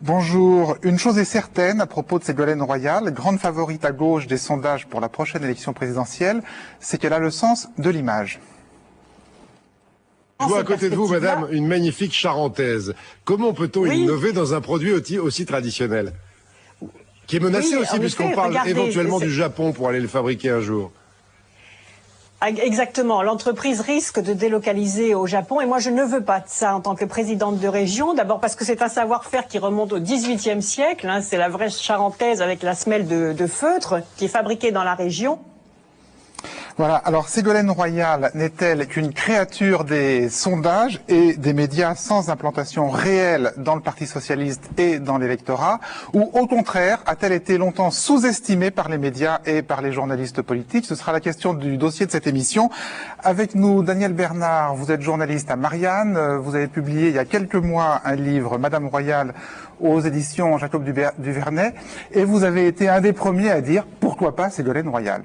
Bonjour. Une chose est certaine à propos de Ségolène Royal, grande favorite à gauche des sondages pour la prochaine élection présidentielle, c'est qu'elle a le sens de l'image. Je vois à côté de vous, madame, une magnifique charentaise. Comment peut-on innover dans un produit aussi traditionnel? Qui est menacé aussi, puisqu'on parle éventuellement du Japon pour aller le fabriquer un jour. Exactement. L'entreprise risque de délocaliser au Japon et moi je ne veux pas de ça en tant que présidente de région. D'abord parce que c'est un savoir-faire qui remonte au XVIIIe siècle. Hein, c'est la vraie charentaise avec la semelle de feutre qui est fabriquée dans la région. Voilà, alors Ségolène Royal n'est-elle qu'une créature des sondages et des médias sans implantation réelle dans le Parti socialiste et dans l'électorat, ou au contraire a-t-elle été longtemps sous-estimée par les médias et par les journalistes politiques? Ce sera la question du dossier de cette émission. Avec nous, Daniel Bernard, vous êtes journaliste à Marianne, vous avez publié il y a quelques mois un livre, Madame Royal, aux éditions Jacob Duvernet, et vous avez été un des premiers à dire « Pourquoi pas Ségolène Royal ?»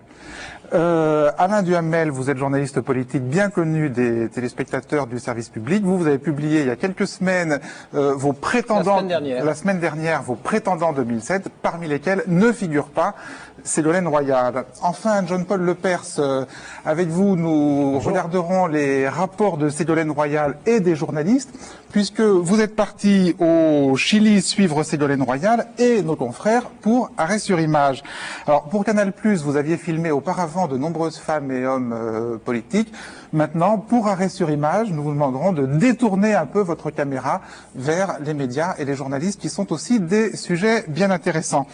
Alain Duhamel, vous êtes journaliste politique bien connu des téléspectateurs du service public. Vous avez publié il y a quelques semaines vos prétendants, la semaine dernière, vos prétendants 2007, parmi lesquels ne figure pas Ségolène Royal. Enfin, John-Paul Lepers, avec vous, nous regarderons les rapports de Ségolène Royal et des journalistes, puisque vous êtes partis au Chili suivre Ségolène Royal et nos confrères pour Arrêt sur Image. Alors, pour Canal+, vous aviez filmé auparavant de nombreuses femmes et hommes politiques. Maintenant, pour Arrêt sur Image, nous vous demanderons de détourner un peu votre caméra vers les médias et les journalistes qui sont aussi des sujets bien intéressants.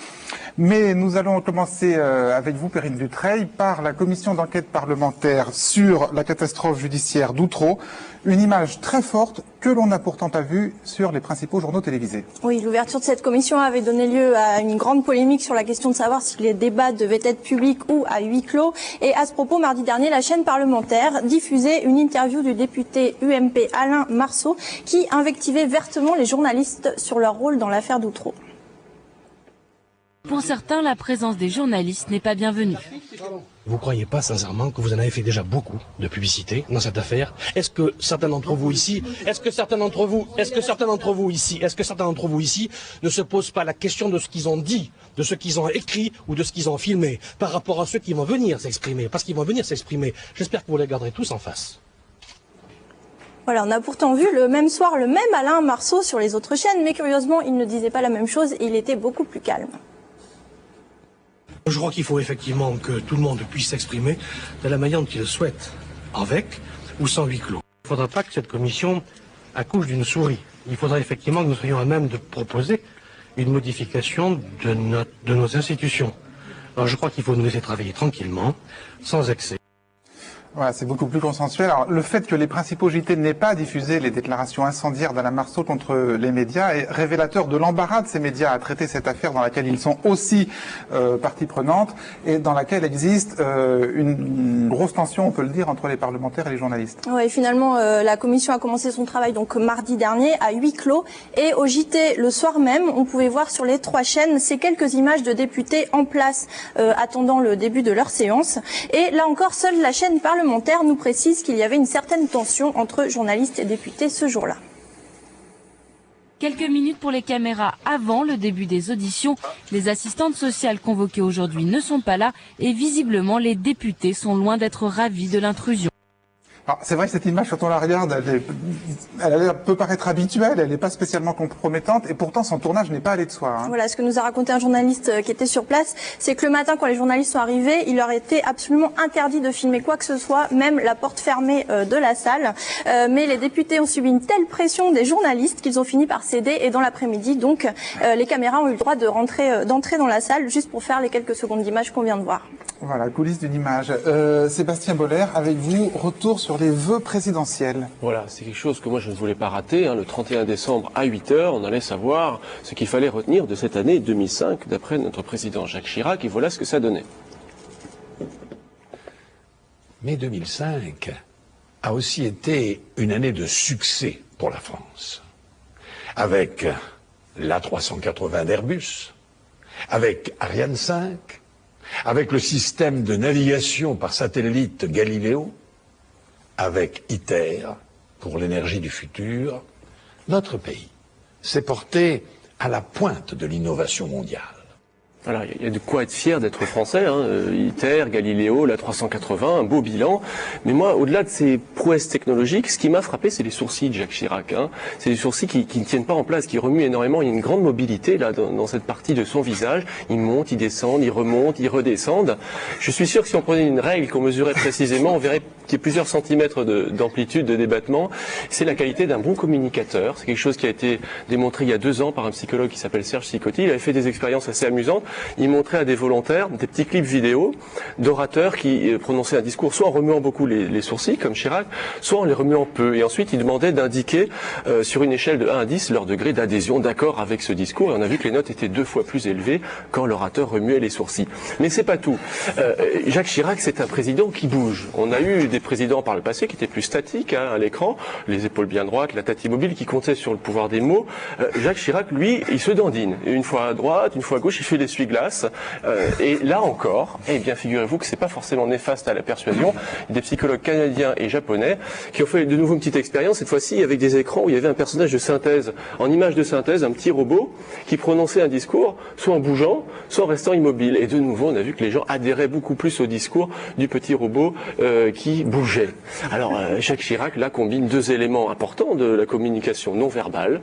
Mais nous allons commencer avec vous, Perrine Dutreil, par la commission d'enquête parlementaire sur la catastrophe judiciaire d'Outreau. Une image très forte que l'on n'a pourtant pas vue sur les principaux journaux télévisés. Oui, l'ouverture de cette commission avait donné lieu à une grande polémique sur la question de savoir si les débats devaient être publics ou à huis clos. Et à ce propos, mardi dernier, la chaîne parlementaire diffusait une interview du député UMP Alain Marceau qui invectivait vertement les journalistes sur leur rôle dans l'affaire d'Outreau. Pour certains, la présence des journalistes n'est pas bienvenue. Vous croyez pas sincèrement que vous en avez fait déjà beaucoup de publicité dans cette affaire? Est-ce que certains d'entre vous ici, est-ce que certains d'entre vous ici ne se posent pas la question de ce qu'ils ont dit, de ce qu'ils ont écrit ou de ce qu'ils ont filmé par rapport à ceux qui vont venir s'exprimer? Parce qu'ils vont venir s'exprimer. J'espère que vous les garderez tous en face. Voilà, on a pourtant vu le même soir le même Alain Marceau sur les autres chaînes, mais curieusement, il ne disait pas la même chose et il était beaucoup plus calme. Je crois qu'il faut effectivement que tout le monde puisse s'exprimer de la manière dont il le souhaite, avec ou sans huis clos. Il ne faudra pas que cette commission accouche d'une souris. Il faudra effectivement que nous soyons à même de proposer une modification de nos institutions. Alors je crois qu'il faut nous laisser travailler tranquillement, sans excès. Voilà, c'est beaucoup plus consensuel. Alors, le fait que les principaux JT n'aient pas diffusé les déclarations incendiaires d'Alain Marceau contre les médias est révélateur de l'embarras de ces médias à traiter cette affaire dans laquelle ils sont aussi partie prenante et dans laquelle existe une grosse tension, on peut le dire, entre les parlementaires et les journalistes. Ouais, finalement, la commission a commencé son travail donc mardi dernier à huis clos et au JT le soir même, on pouvait voir sur les 3 chaînes ces quelques images de députés en place attendant le début de leur séance. Et là encore, seule la chaîne parlementaire nous précise qu'il y avait une certaine tension entre journalistes et députés ce jour-là. Quelques minutes pour les caméras avant le début des auditions. Les assistantes sociales convoquées aujourd'hui ne sont pas là et visiblement les députés sont loin d'être ravis de l'intrusion. C'est vrai que cette image, quand on la regarde, elle peut paraître habituelle, elle n'est pas spécialement compromettante, et pourtant son tournage n'est pas allé de soi. Hein. Voilà, ce que nous a raconté un journaliste qui était sur place, c'est que le matin, quand les journalistes sont arrivés, il leur était absolument interdit de filmer quoi que ce soit, même la porte fermée de la salle. Mais les députés ont subi une telle pression des journalistes qu'ils ont fini par céder, et dans l'après-midi, donc, les caméras ont eu le droit d'entrer dans la salle juste pour faire les quelques secondes d'image qu'on vient de voir. Voilà, coulisses d'une image. Sébastien Boller, avec vous, retour sur les vœux présidentiels. Voilà, c'est quelque chose que moi je ne voulais pas rater. Le 31 décembre à 8h, on allait savoir ce qu'il fallait retenir de cette année 2005, d'après notre président Jacques Chirac, et voilà ce que ça donnait. Mais 2005 a aussi été une année de succès pour la France. Avec l'A380 d'Airbus, avec Ariane 5, avec le système de navigation par satellite Galileo, avec ITER pour l'énergie du futur, notre pays s'est porté à la pointe de l'innovation mondiale. Voilà, il y a de quoi être fier d'être français, ITER, Galileo, l'A380, un beau bilan. Mais moi, au-delà de ces prouesses technologiques, ce qui m'a frappé, c'est les sourcils de Jacques Chirac. C'est des sourcils qui ne tiennent pas en place, qui remuent énormément. Il y a une grande mobilité là dans cette partie de son visage. Ils montent, ils descendent, ils remontent, ils redescendent. Je suis sûr que si on prenait une règle qu'on mesurait précisément, on verrait qu'il y a plusieurs centimètres d'amplitude, de débattement. C'est la qualité d'un bon communicateur. C'est quelque chose qui a été démontré il y a 2 ans par un psychologue qui s'appelle Serge Sicotti. Il avait fait des expériences assez amusantes. Il montrait à des volontaires des petits clips vidéo d'orateurs qui prononçaient un discours soit en remuant beaucoup les sourcils, comme Chirac, soit en les remuant peu. Et ensuite, il demandait d'indiquer sur une échelle de 1 à 10 leur degré d'adhésion, d'accord avec ce discours. Et on a vu que les notes étaient 2 fois plus élevées quand l'orateur remuait les sourcils. Mais c'est pas tout. Jacques Chirac, c'est un président qui bouge. On a eu des présidents par le passé qui étaient plus statiques à l'écran, les épaules bien droites, la tête immobile, qui comptaient sur le pouvoir des mots. Jacques Chirac, lui, il se dandine. Une fois à droite, une fois à gauche, il fait l'essuie-glace. Et là encore, eh bien, figurez-vous que c'est pas forcément néfaste à la persuasion. Il y a des psychologues canadiens et japonais qui ont fait de nouveau une petite expérience, cette fois-ci avec des écrans où il y avait un personnage de synthèse, en image de synthèse, un petit robot qui prononçait un discours, soit en bougeant, soit en restant immobile. Et de nouveau, on a vu que les gens adhéraient beaucoup plus au discours du petit robot qui bougeait. Alors, Jacques Chirac, là, combine 2 éléments importants de la communication non verbale.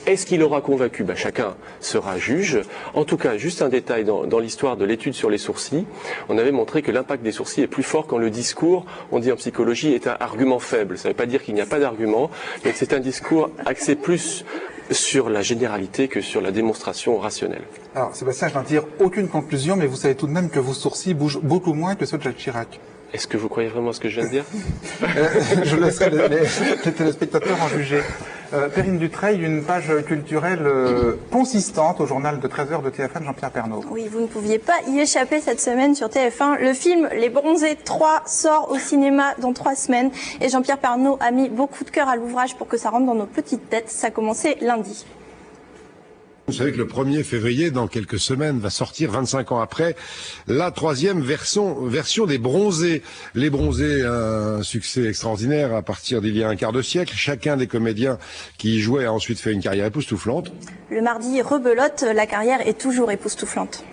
Est-ce qu'il aura convaincu? Chacun sera juge. En tout cas, juste un détail dans l'histoire de l'étude sur les sourcils, on avait montré que l'impact des sourcils est plus fort quand le discours, on dit en psychologie, est un argument faible. Ça ne veut pas dire qu'il n'y a pas d'argument, mais que c'est un discours axé plus sur la généralité que sur la démonstration rationnelle. Alors, Sébastien, je n'en tire aucune conclusion, mais vous savez tout de même que vos sourcils bougent beaucoup moins que ceux de Jacques Chirac. Est-ce que vous croyez vraiment ce que je viens de dire? Je laisserai les téléspectateurs en juger. Perrine Dutreil, une page culturelle consistante au journal de 13h de TF1 de Jean-Pierre Pernaut. Oui, vous ne pouviez pas y échapper cette semaine sur TF1. Le film Les Bronzés 3 sort au cinéma dans 3 semaines. Et Jean-Pierre Pernaut a mis beaucoup de cœur à l'ouvrage pour que ça rentre dans nos petites têtes. Ça a commencé lundi. Vous savez que le 1er février, dans quelques semaines, va sortir, 25 ans après, la 3e version des Bronzés. Les Bronzés, un succès extraordinaire à partir d'il y a un quart de siècle. Chacun des comédiens qui y jouaient a ensuite fait une carrière époustouflante. Le mardi rebelote, la carrière est toujours époustouflante.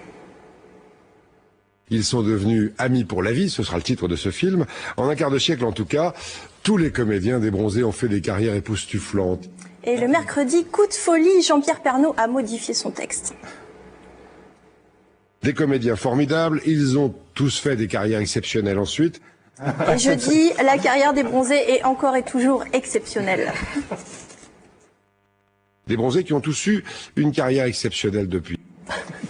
Ils sont devenus amis pour la vie, ce sera le titre de ce film. En un quart de siècle, en tout cas, tous les comédiens des Bronzés ont fait des carrières époustouflantes. Et le mercredi, coup de folie, Jean-Pierre Pernaut a modifié son texte. Des comédiens formidables, ils ont tous fait des carrières exceptionnelles ensuite. Et jeudi, la carrière des Bronzés est encore et toujours exceptionnelle. Des Bronzés qui ont tous eu une carrière exceptionnelle depuis.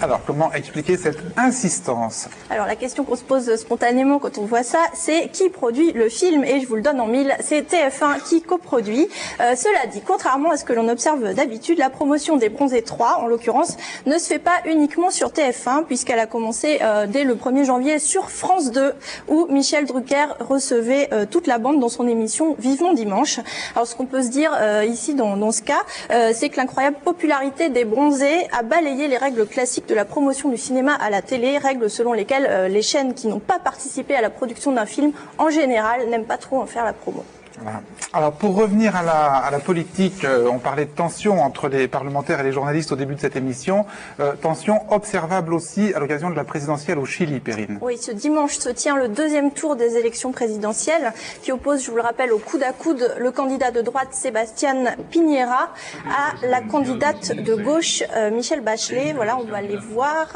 Alors, comment expliquer cette insistance? Alors, la question qu'on se pose spontanément quand on voit ça, c'est qui produit le film? Et je vous le donne en mille, c'est TF1 qui coproduit. Cela dit, contrairement à ce que l'on observe d'habitude, la promotion des Bronzés 3, en l'occurrence, ne se fait pas uniquement sur TF1, puisqu'elle a commencé dès le 1er janvier sur France 2, où Michel Drucker recevait toute la bande dans son émission Vivement Dimanche. Alors, ce qu'on peut se dire ici dans ce cas, c'est que l'incroyable popularité des Bronzés a balayé les règles classiques de la promotion du cinéma à la télé, règles selon lesquelles les chaînes qui n'ont pas participé à la production d'un film, en général, n'aiment pas trop en faire la promo. Voilà. Alors, pour revenir à la politique, on parlait de tension entre les parlementaires et les journalistes au début de cette émission. Tension observable aussi à l'occasion de la présidentielle au Chili, Perrine. Oui, ce dimanche se tient le 2e tour des élections présidentielles qui oppose, je vous le rappelle, au coude à coude le candidat de droite Sebastián Piñera à la candidate de gauche Michelle Bachelet. Voilà, on va les voir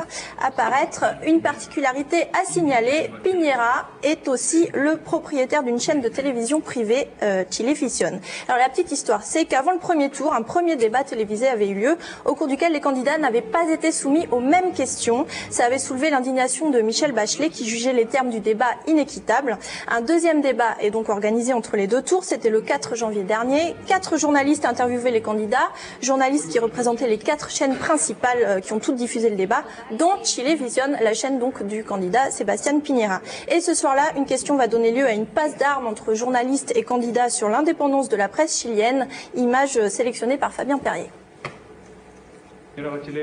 apparaître. Une particularité à signaler, Piñera est aussi le propriétaire d'une chaîne de télévision privée Chilevisión. Alors la petite histoire, c'est qu'avant le premier tour, un premier débat télévisé avait eu lieu, au cours duquel les candidats n'avaient pas été soumis aux mêmes questions. Ça avait soulevé l'indignation de Michelle Bachelet, qui jugeait les termes du débat inéquitables. Un deuxième débat est donc organisé entre les deux tours, c'était le 4 janvier dernier. 4 journalistes interviewaient les candidats, journalistes qui représentaient les 4 chaînes principales qui ont toutes diffusé le débat, dont Chilevisión, la chaîne donc du candidat Sebastián Piñera. Et ce soir-là, une question va donner lieu à une passe d'armes entre journalistes et candidats sur l'indépendance de la presse chilienne, image sélectionnée par Fabien Perrier.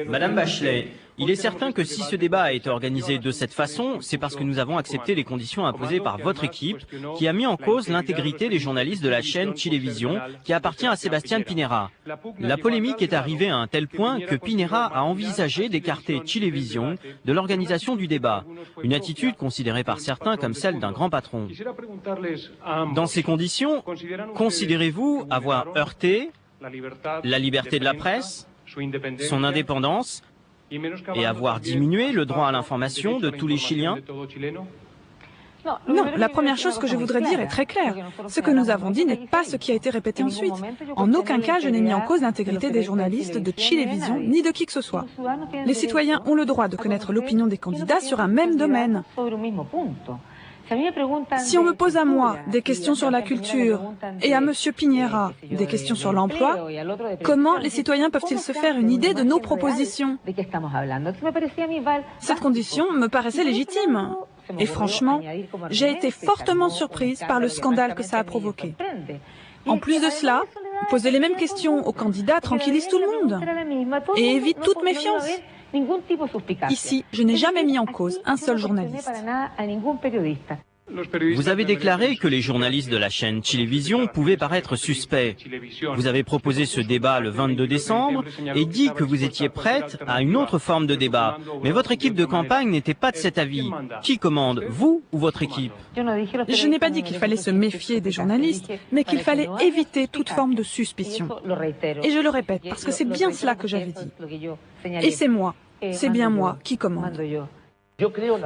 Madame Bachelet, il est certain que si ce débat a été organisé de cette façon, c'est parce que nous avons accepté les conditions imposées par votre équipe, qui a mis en cause l'intégrité des journalistes de la chaîne Chilevisión, qui appartient à Sebastián Piñera. La polémique est arrivée à un tel point que Piñera a envisagé d'écarter Chilevisión de l'organisation du débat, une attitude considérée par certains comme celle d'un grand patron. Dans ces conditions, considérez-vous avoir heurté la liberté de la presse, son indépendance, et avoir diminué le droit à l'information de tous les Chiliens? Non, la première chose que je voudrais dire est très claire. Ce que nous avons dit n'est pas ce qui a été répété ensuite. En aucun cas, je n'ai mis en cause l'intégrité des journalistes de Chilevisión ni de qui que ce soit. Les citoyens ont le droit de connaître l'opinion des candidats sur un même domaine. Si on me pose à moi des questions sur la culture et à M. Piñera des questions sur l'emploi, comment les citoyens peuvent-ils se faire une idée de nos propositions? Cette condition me paraissait légitime. Et franchement, j'ai été fortement surprise par le scandale que ça a provoqué. En plus de cela, poser les mêmes questions aux candidats tranquillise tout le monde et évite toute méfiance. Ici, je n'ai jamais mis en cause un seul journaliste. Vous avez déclaré que les journalistes de la chaîne Chilevisión pouvaient paraître suspects. Vous avez proposé ce débat le 22 décembre et dit que vous étiez prête à une autre forme de débat. Mais votre équipe de campagne n'était pas de cet avis. Qui commande, vous ou votre équipe? Je n'ai pas dit qu'il fallait se méfier des journalistes, mais qu'il fallait éviter toute forme de suspicion. Et je le répète, parce que c'est bien cela que j'avais dit. Et c'est bien moi qui commande.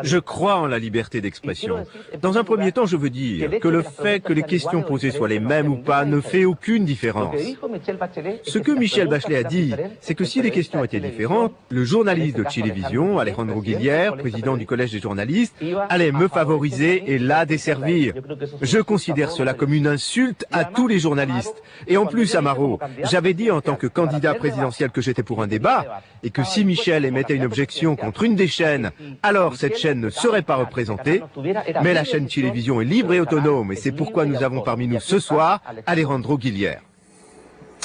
Je crois en la liberté d'expression. Dans un premier temps, je veux dire que le fait que les questions posées soient les mêmes ou pas ne fait aucune différence. Ce que Michelle Bachelet a dit, c'est que si les questions étaient différentes, le journaliste de Chilevisión, Alejandro Guillier, président du Collège des journalistes, allait me favoriser et la desservir. Je considère cela comme une insulte à tous les journalistes. Et en plus, Amaro, j'avais dit en tant que candidat présidentiel que j'étais pour un débat, et que si Michel émettait une objection contre une des chaînes, alors cette chaîne ne serait pas représentée, mais la chaîne Chilevisión est libre et autonome, et c'est pourquoi nous avons parmi nous ce soir Alejandro Guillier.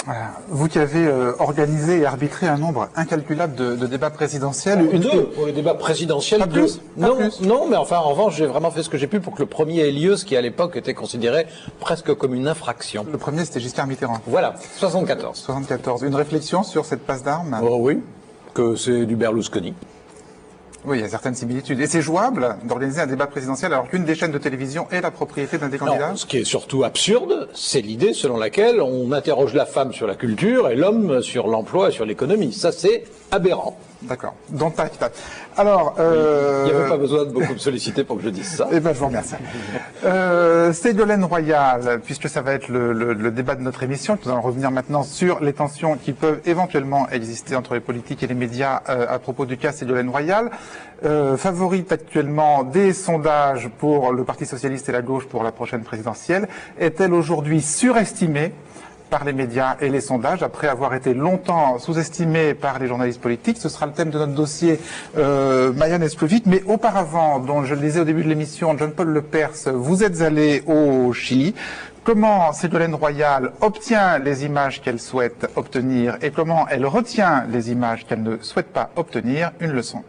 Voilà. Vous qui avez organisé et arbitré un nombre incalculable de débats présidentiels. Deux pour les débats présidentiels. Pas plus, non, mais enfin, en revanche, j'ai vraiment fait ce que j'ai pu pour que le premier ait lieu, ce qui à l'époque était considéré presque comme une infraction. Le premier, c'était Giscard Mitterrand. Voilà, 74. 74. Une réflexion sur cette passe d'armes? Oh oui, que c'est du Berlusconi. Oui, il y a certaines similitudes. Et c'est jouable d'organiser un débat présidentiel alors qu'une des chaînes de télévision est la propriété d'un des candidats? Non, ce qui est surtout absurde, c'est l'idée selon laquelle on interroge la femme sur la culture et l'homme sur l'emploi et sur l'économie. Ça, c'est aberrant. D'accord. Donc, alors, il n'y avait pas besoin de beaucoup me solliciter pour que je dise ça. Eh ben, je vous remercie. Ségolène Royal, puisque ça va être le débat de notre émission, nous allons revenir maintenant sur les tensions qui peuvent éventuellement exister entre les politiques et les médias à propos du cas Ségolène Royal. Favorite actuellement des sondages pour le Parti socialiste et la gauche pour la prochaine présidentielle, est-elle aujourd'hui surestimée par les médias et les sondages, après avoir été longtemps sous-estimée par les journalistes politiques? Ce sera le thème de notre dossier, Marianne Esplovic. Mais auparavant, dont je le disais au début de l'émission, John-Paul Lepers, vous êtes allé au Chili. Comment Ségolène Royal obtient les images qu'elle souhaite obtenir et comment elle retient les images qu'elle ne souhaite pas obtenir? Une leçon.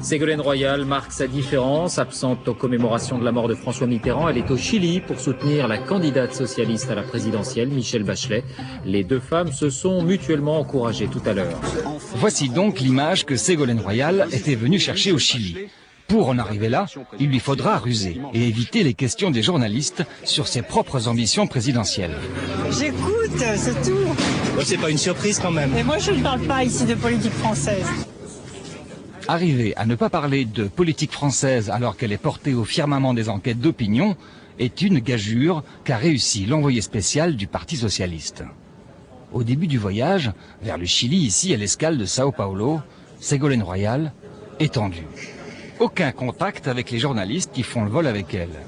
Ségolène Royal marque sa différence. Absente aux commémorations de la mort de François Mitterrand, elle est au Chili pour soutenir la candidate socialiste à la présidentielle, Michelle Bachelet. Les deux femmes se sont mutuellement encouragées tout à l'heure. Voici donc l'image que Ségolène Royal était venue chercher au Chili. Pour en arriver là, il lui faudra ruser et éviter les questions des journalistes sur ses propres ambitions présidentielles. J'écoute, c'est tout. C'est pas une surprise quand même. Mais moi je ne parle pas ici de politique française. Arriver à ne pas parler de politique française alors qu'elle est portée au firmament des enquêtes d'opinion, est une gageure qu'a réussi l'envoyé spécial du Parti socialiste. Au début du voyage, vers le Chili, ici à l'escale de Sao Paulo, Ségolène Royal est tendue. Aucun contact avec les journalistes qui font le vol avec elle.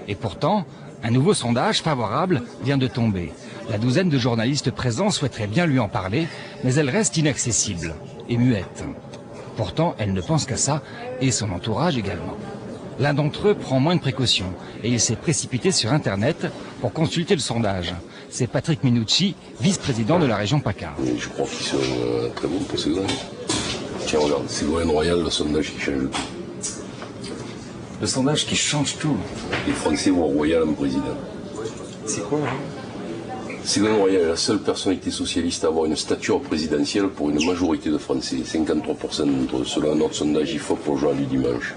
Et pourtant, un nouveau sondage favorable vient de tomber. La douzaine de journalistes présents souhaiteraient bien lui en parler, mais elle reste inaccessible et muette. Pourtant, elle ne pense qu'à ça, et son entourage également. L'un d'entre eux prend moins de précautions, et il s'est précipité sur Internet pour consulter le sondage. C'est Patrick Minucci, vice-président de la région PACA. Je crois qu'ils sont très bons pour Ségolène. Tiens, regarde, Ségolène Royal, le sondage qui change tout. Le sondage qui change tout. Les Français voient Royal en président. C'est quoi, hein? Ségolène Royal est la seule personnalité socialiste à avoir une stature présidentielle pour une majorité de Français. 53% d'entre eux, selon notre sondage IFOP pour le journal du dimanche.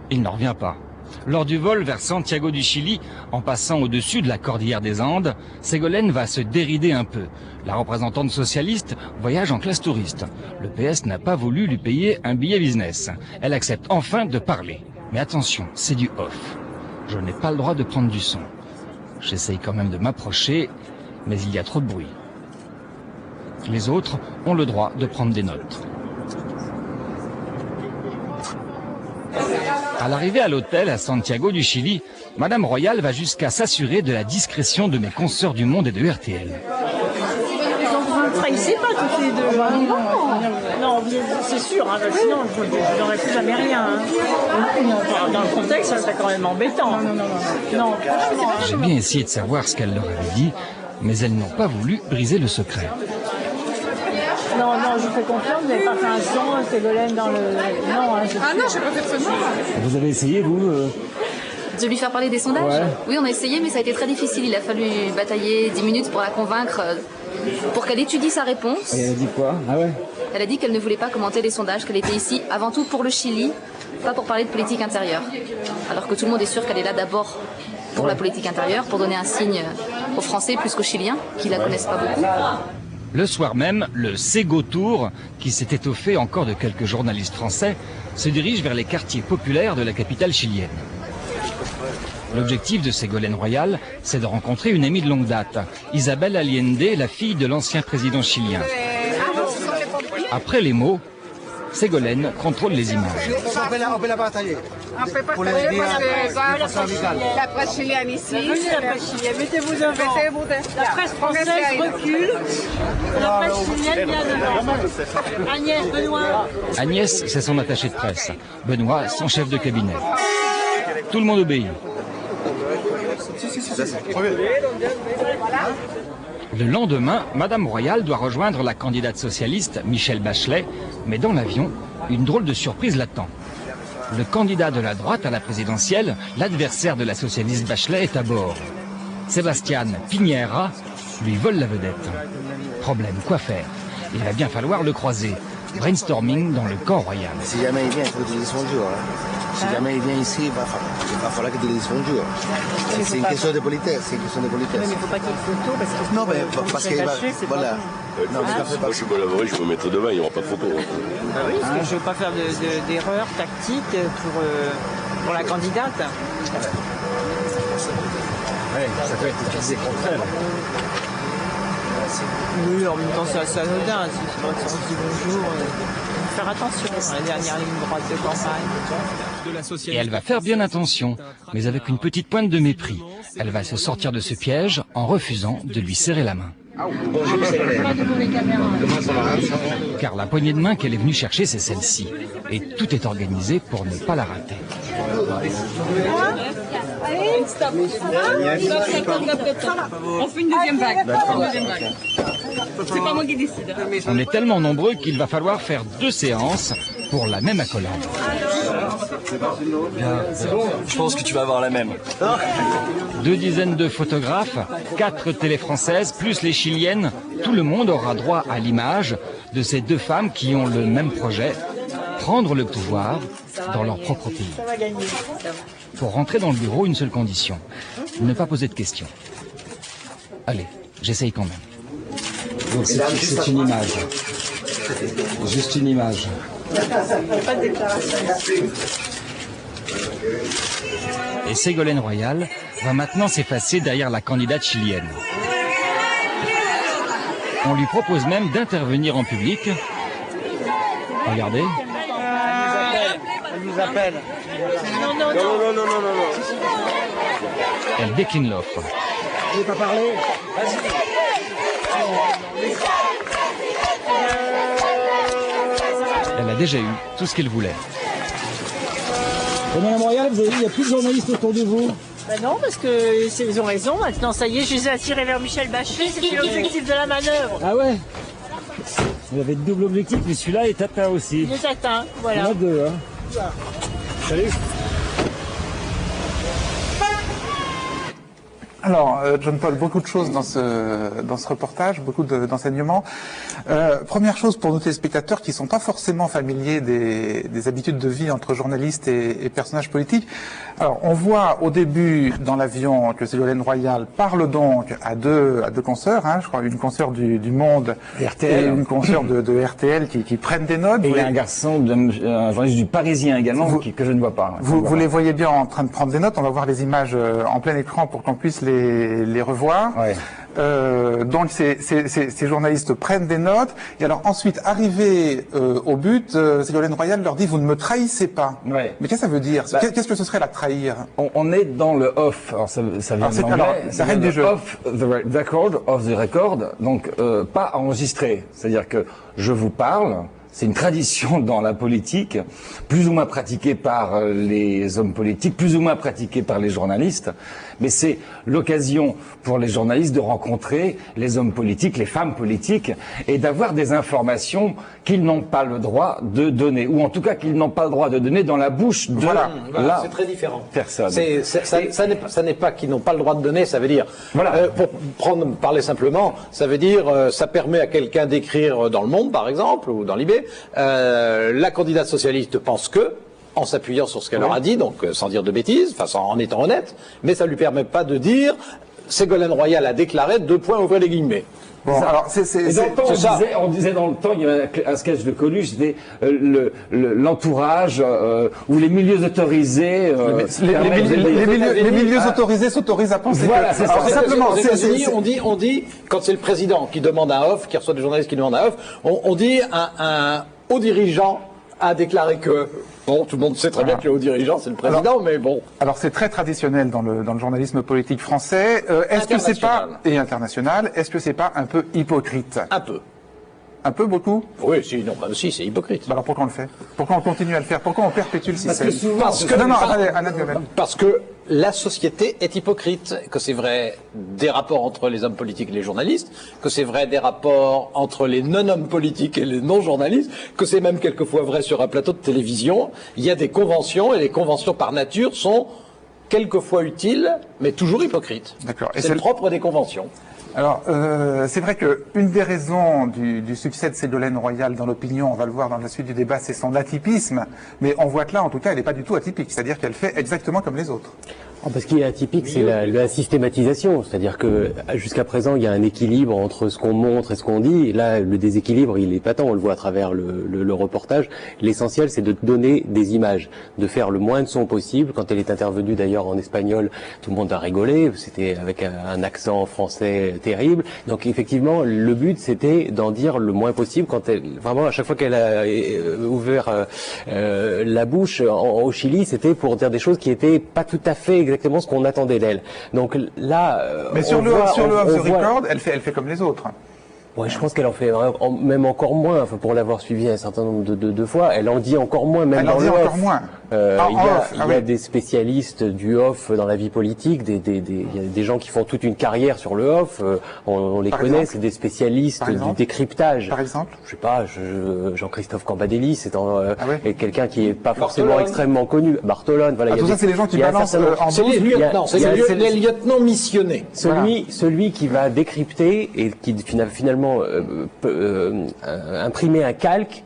Il n'en revient pas. Lors du vol vers Santiago du Chili, en passant au-dessus de la cordillère des Andes, Ségolène va se dérider un peu. La représentante socialiste voyage en classe touriste. Le PS n'a pas voulu lui payer un billet business. Elle accepte enfin de parler. Mais attention, c'est du off. Je n'ai pas le droit de prendre du son. J'essaye quand même de m'approcher, mais il y a trop de bruit. Les autres ont le droit de prendre des notes. À l'arrivée à l'hôtel à Santiago du Chili, Madame Royal va jusqu'à s'assurer de la discrétion de mes consoeurs du Monde et de RTL. Donc vous ne trahissez pas toutes les deux. Non, c'est sûr, hein, sinon je n'aurais plus jamais rien. Hein. Dans le contexte, ça serait quand même embêtant. Non. J'ai bien essayé de savoir ce qu'elle leur avait dit, mais elles n'ont pas voulu briser le secret. Non, je fais confiance, vous n'avez pas fait un son, Ségolène, dans le... Non, hein, Ah non, je n'ai pas fait de son. Vous avez essayé, vous De lui faire parler des sondages? Ouais. Oui, on a essayé, mais ça a été très difficile. Il a fallu batailler 10 minutes pour la convaincre, pour qu'elle étudie sa réponse. Et elle a dit quoi? Ah ouais? Elle a dit qu'elle ne voulait pas commenter les sondages, qu'elle était ici avant tout pour le Chili, pas pour parler de politique intérieure. Alors que tout le monde est sûr qu'elle est là d'abord pour la politique intérieure, pour donner un signe aux Français plus qu'aux Chiliens, qui la connaissent pas beaucoup. Le soir même, le Ségo Tour, qui s'est étoffé encore de quelques journalistes français, se dirige vers les quartiers populaires de la capitale chilienne. L'objectif de Ségolène Royal, c'est de rencontrer une amie de longue date, Isabel Allende, la fille de l'ancien président chilien. Après les mots, Ségolène contrôle les images. On peut la partager. On peut partager parce que la presse chilienne ici. Venez la presse chilienne, mettez-vous devant. La presse française recule, la presse chilienne vient devant. Agnès, Benoît. Agnès, c'est son attaché de presse. Benoît, son chef de cabinet. Tout le monde obéit. Le lendemain, Madame Royal doit rejoindre la candidate socialiste Michelle Bachelet, mais dans l'avion, une drôle de surprise l'attend. Le candidat de la droite à la présidentielle, l'adversaire de la socialiste Bachelet, est à bord. Sebastián Piñera lui vole la vedette. Problème, quoi faire? Il va bien falloir le croiser. Brainstorming dans le camp royal. Si jamais il vient, il faut que tu dises bonjour. Si jamais il vient ici, il va falloir que tu dises bonjour. C'est une question de politesse. Mais il ne faut pas qu'il y ait de photo parce que... Non, mais parce qu'il va... Voilà. Non, mais moi je suis collaboré, je peux mettre devant, il n'y aura pas de photo. Ah oui, parce que je ne veux pas faire d'erreurs tactiques pour la candidate. Oui, ça peut être utilisé contre elle. Oui, en même temps c'est assez anodin. C'est vrai que si on se dit bonjour, faire attention à la dernière ligne droite de campagne. Et elle va faire bien attention, mais avec une petite pointe de mépris. Elle va se sortir de ce piège en refusant de lui serrer la main. Car la poignée de main qu'elle est venue chercher, c'est celle-ci. Et tout est organisé pour ne pas la rater. On fait une deuxième vague. C'est pas moi qui décide. On est tellement nombreux qu'il va falloir faire 2 séances pour la même accolade. Je pense que tu vas avoir la même. 2 dizaines de photographes, 4 télés françaises, plus les chiliennes. Tout le monde aura droit à l'image de ces 2 femmes qui ont le même projet, prendre le pouvoir dans leur propre pays. Pour rentrer dans le bureau, une seule condition, ne pas poser de questions. Allez, j'essaye quand même. Donc c'est une image. Juste une image. Pas de déclaration. Et Ségolène Royal va maintenant s'effacer derrière la candidate chilienne. On lui propose même d'intervenir en public. Regardez. Elle nous appelle. Non. Elle décline l'offre. Vous voulez pas parler? Elle a déjà eu tout ce qu'elle voulait. Madame Royal, il n'y a plus de journalistes autour de vous? Ben non, parce que ils ont raison. Maintenant, ça y est, je les ai attirés vers Michel Bachelet. C'était l'objectif de la manœuvre. Ah ouais? Vous avez de double objectif, mais celui-là est atteint aussi. Il est atteint, voilà. Il y en a deux, hein. Salut. Alors, John Paul, beaucoup de choses dans ce reportage, beaucoup d'enseignements. Première chose pour nos téléspectateurs qui sont pas forcément familiers des habitudes de vie entre journalistes et personnages politiques. Alors, on voit au début dans l'avion que Ségolène Royal parle donc à deux consoeurs, hein, je crois une consoeur du Monde RTL. Et une consoeur de RTL qui prennent des notes. Et il y a un garçon, un journaliste du Parisien également, que je ne vois pas. Vous les voyez bien en train de prendre des notes. On va voir les images en plein écran pour qu'on puisse les revoir. Ouais. Donc ces journalistes prennent des notes et alors ensuite arrivé au but, Ségolène Royal leur dit vous ne me trahissez pas. Ouais. Mais qu'est-ce que ça veut dire? Qu'est-ce que ce serait la trahir? On est dans le off. Alors ça vient de l'anglais. Ça règle du jeu. Off the record, donc pas enregistré. C'est-à-dire que je vous parle. C'est une tradition dans la politique, plus ou moins pratiquée par les hommes politiques, plus ou moins pratiquée par les journalistes. Mais c'est l'occasion pour les journalistes de rencontrer les hommes politiques, les femmes politiques, et d'avoir des informations qu'ils n'ont pas le droit de donner, ou en tout cas qu'ils n'ont pas le droit de donner dans la bouche de Voilà, c'est très différent. Personne. Ça n'est pas qu'ils n'ont pas le droit de donner, ça veut dire, pour parler simplement, ça veut dire, ça permet à quelqu'un d'écrire dans Le Monde, par exemple, ou dans Libé, la candidate socialiste pense que, en s'appuyant sur ce qu'elle leur a dit, donc sans dire de bêtises, enfin en étant honnête, mais ça lui permet pas de dire Ségolène Royal a déclaré : ouvrez les guillemets. Bon, alors on disait dans le temps, il y avait un sketch de Coluche, c'était l'entourage ou les milieux autorisés. Les milieux autorisés s'autorisent à penser. Voilà, c'est ça. Simplement, on dit quand c'est le président qui demande un off, qui reçoit des journalistes qui demandent un off, on dit un haut dirigeant a déclaré que. Bon, tout le monde sait très bien que le haut dirigeant, c'est le président, mais bon. Alors, c'est très traditionnel dans le journalisme politique français. Est-ce que c'est pas, et international, est-ce que c'est pas un peu hypocrite? Un peu. Un peu, beaucoup? Oui, si, non, si, c'est hypocrite. Alors pourquoi on le fait? Pourquoi on continue à le faire? Pourquoi on perpétue le système? Parce que la société est hypocrite, que c'est vrai des rapports entre les hommes politiques et les journalistes, que c'est vrai des rapports entre les non-hommes politiques et les non-journalistes, que c'est même quelquefois vrai sur un plateau de télévision. Il y a des conventions, et les conventions par nature sont quelquefois utiles, mais toujours hypocrites. D'accord. C'est le propre des conventions. Alors, c'est vrai que une des raisons du succès de Ségolène Royal dans l'opinion, on va le voir dans la suite du débat, c'est son atypisme. Mais on voit que là, en tout cas, elle n'est pas du tout atypique. C'est-à-dire qu'elle fait exactement comme les autres. Parce qu'il est atypique, c'est la systématisation. C'est-à-dire que jusqu'à présent, il y a un équilibre entre ce qu'on montre et ce qu'on dit. Et là, le déséquilibre, il est patent. On le voit à travers le reportage. L'essentiel, c'est de donner des images, de faire le moins de son possible. Quand elle est intervenue d'ailleurs en espagnol, tout le monde a rigolé. C'était avec un accent français terrible. Donc effectivement, le but, c'était d'en dire le moins possible. Quand vraiment, à chaque fois qu'elle a ouvert la bouche au Chili, c'était pour dire des choses qui étaient pas tout à fait exactement ce qu'on attendait d'elle. Donc là, mais sur le off the record, elle fait comme les autres. Ouais, je pense qu'elle en fait même encore moins. Enfin, pour l'avoir suivi un certain nombre de fois, elle en dit encore moins, même dans le off. Encore moins. Il y a des spécialistes du off dans la vie politique, il y a des gens qui font toute une carrière sur le off. On les connaît, c'est des spécialistes du décryptage. Par exemple, je sais pas, Jean-Christophe Cambadélis, c'est quelqu'un qui est pas forcément extrêmement connu. Bartolone, voilà. Tout ça, c'est les gens qui balancent en c'est les lieutenants, c'est les lieutenants missionnés. Celui qui va décrypter et qui finalement imprimer un calque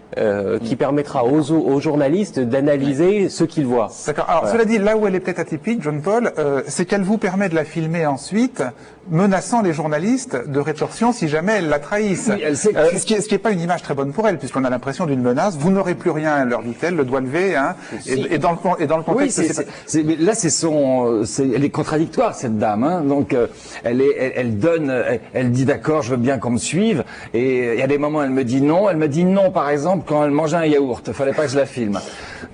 qui permettra aux journalistes d'analyser ce qu'ils voient. D'accord. Alors cela dit, là où elle est peut-être atypique, John Paul, c'est qu'elle vous permet de la filmer ensuite menaçant les journalistes de rétorsion si jamais elles la trahissent. Oui, elle sait que... ce qui est pas une image très bonne pour elle, puisqu'on a l'impression d'une menace. Vous n'aurez plus rien, leur dit-elle, le doigt levé, hein. Et dans le contexte, oui, mais là elle est contradictoire cette dame, hein. Donc elle dit d'accord, je veux bien qu'on me suive, et il y a des moments elle me dit non. Elle me dit non, par exemple, quand elle mangeait un yaourt, fallait pas que je la filme.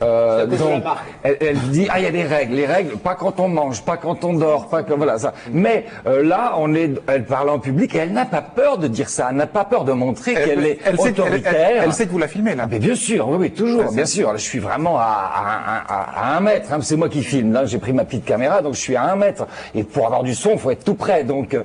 Donc elle dit il y a des règles, les règles, pas quand on mange, pas quand on dort, pas que voilà ça. Mais là elle parle en public et elle n'a pas peur de dire ça, elle n'a pas peur de montrer qu'elle est autoritaire. Elle sait que vous la filmez là. Mais bien sûr, oui, toujours, bien sûr. Je suis vraiment à 1 mètre. Hein. C'est moi qui filme. Là, j'ai pris ma petite caméra, donc je suis à 1 mètre. Et pour avoir du son, il faut être tout près. Donc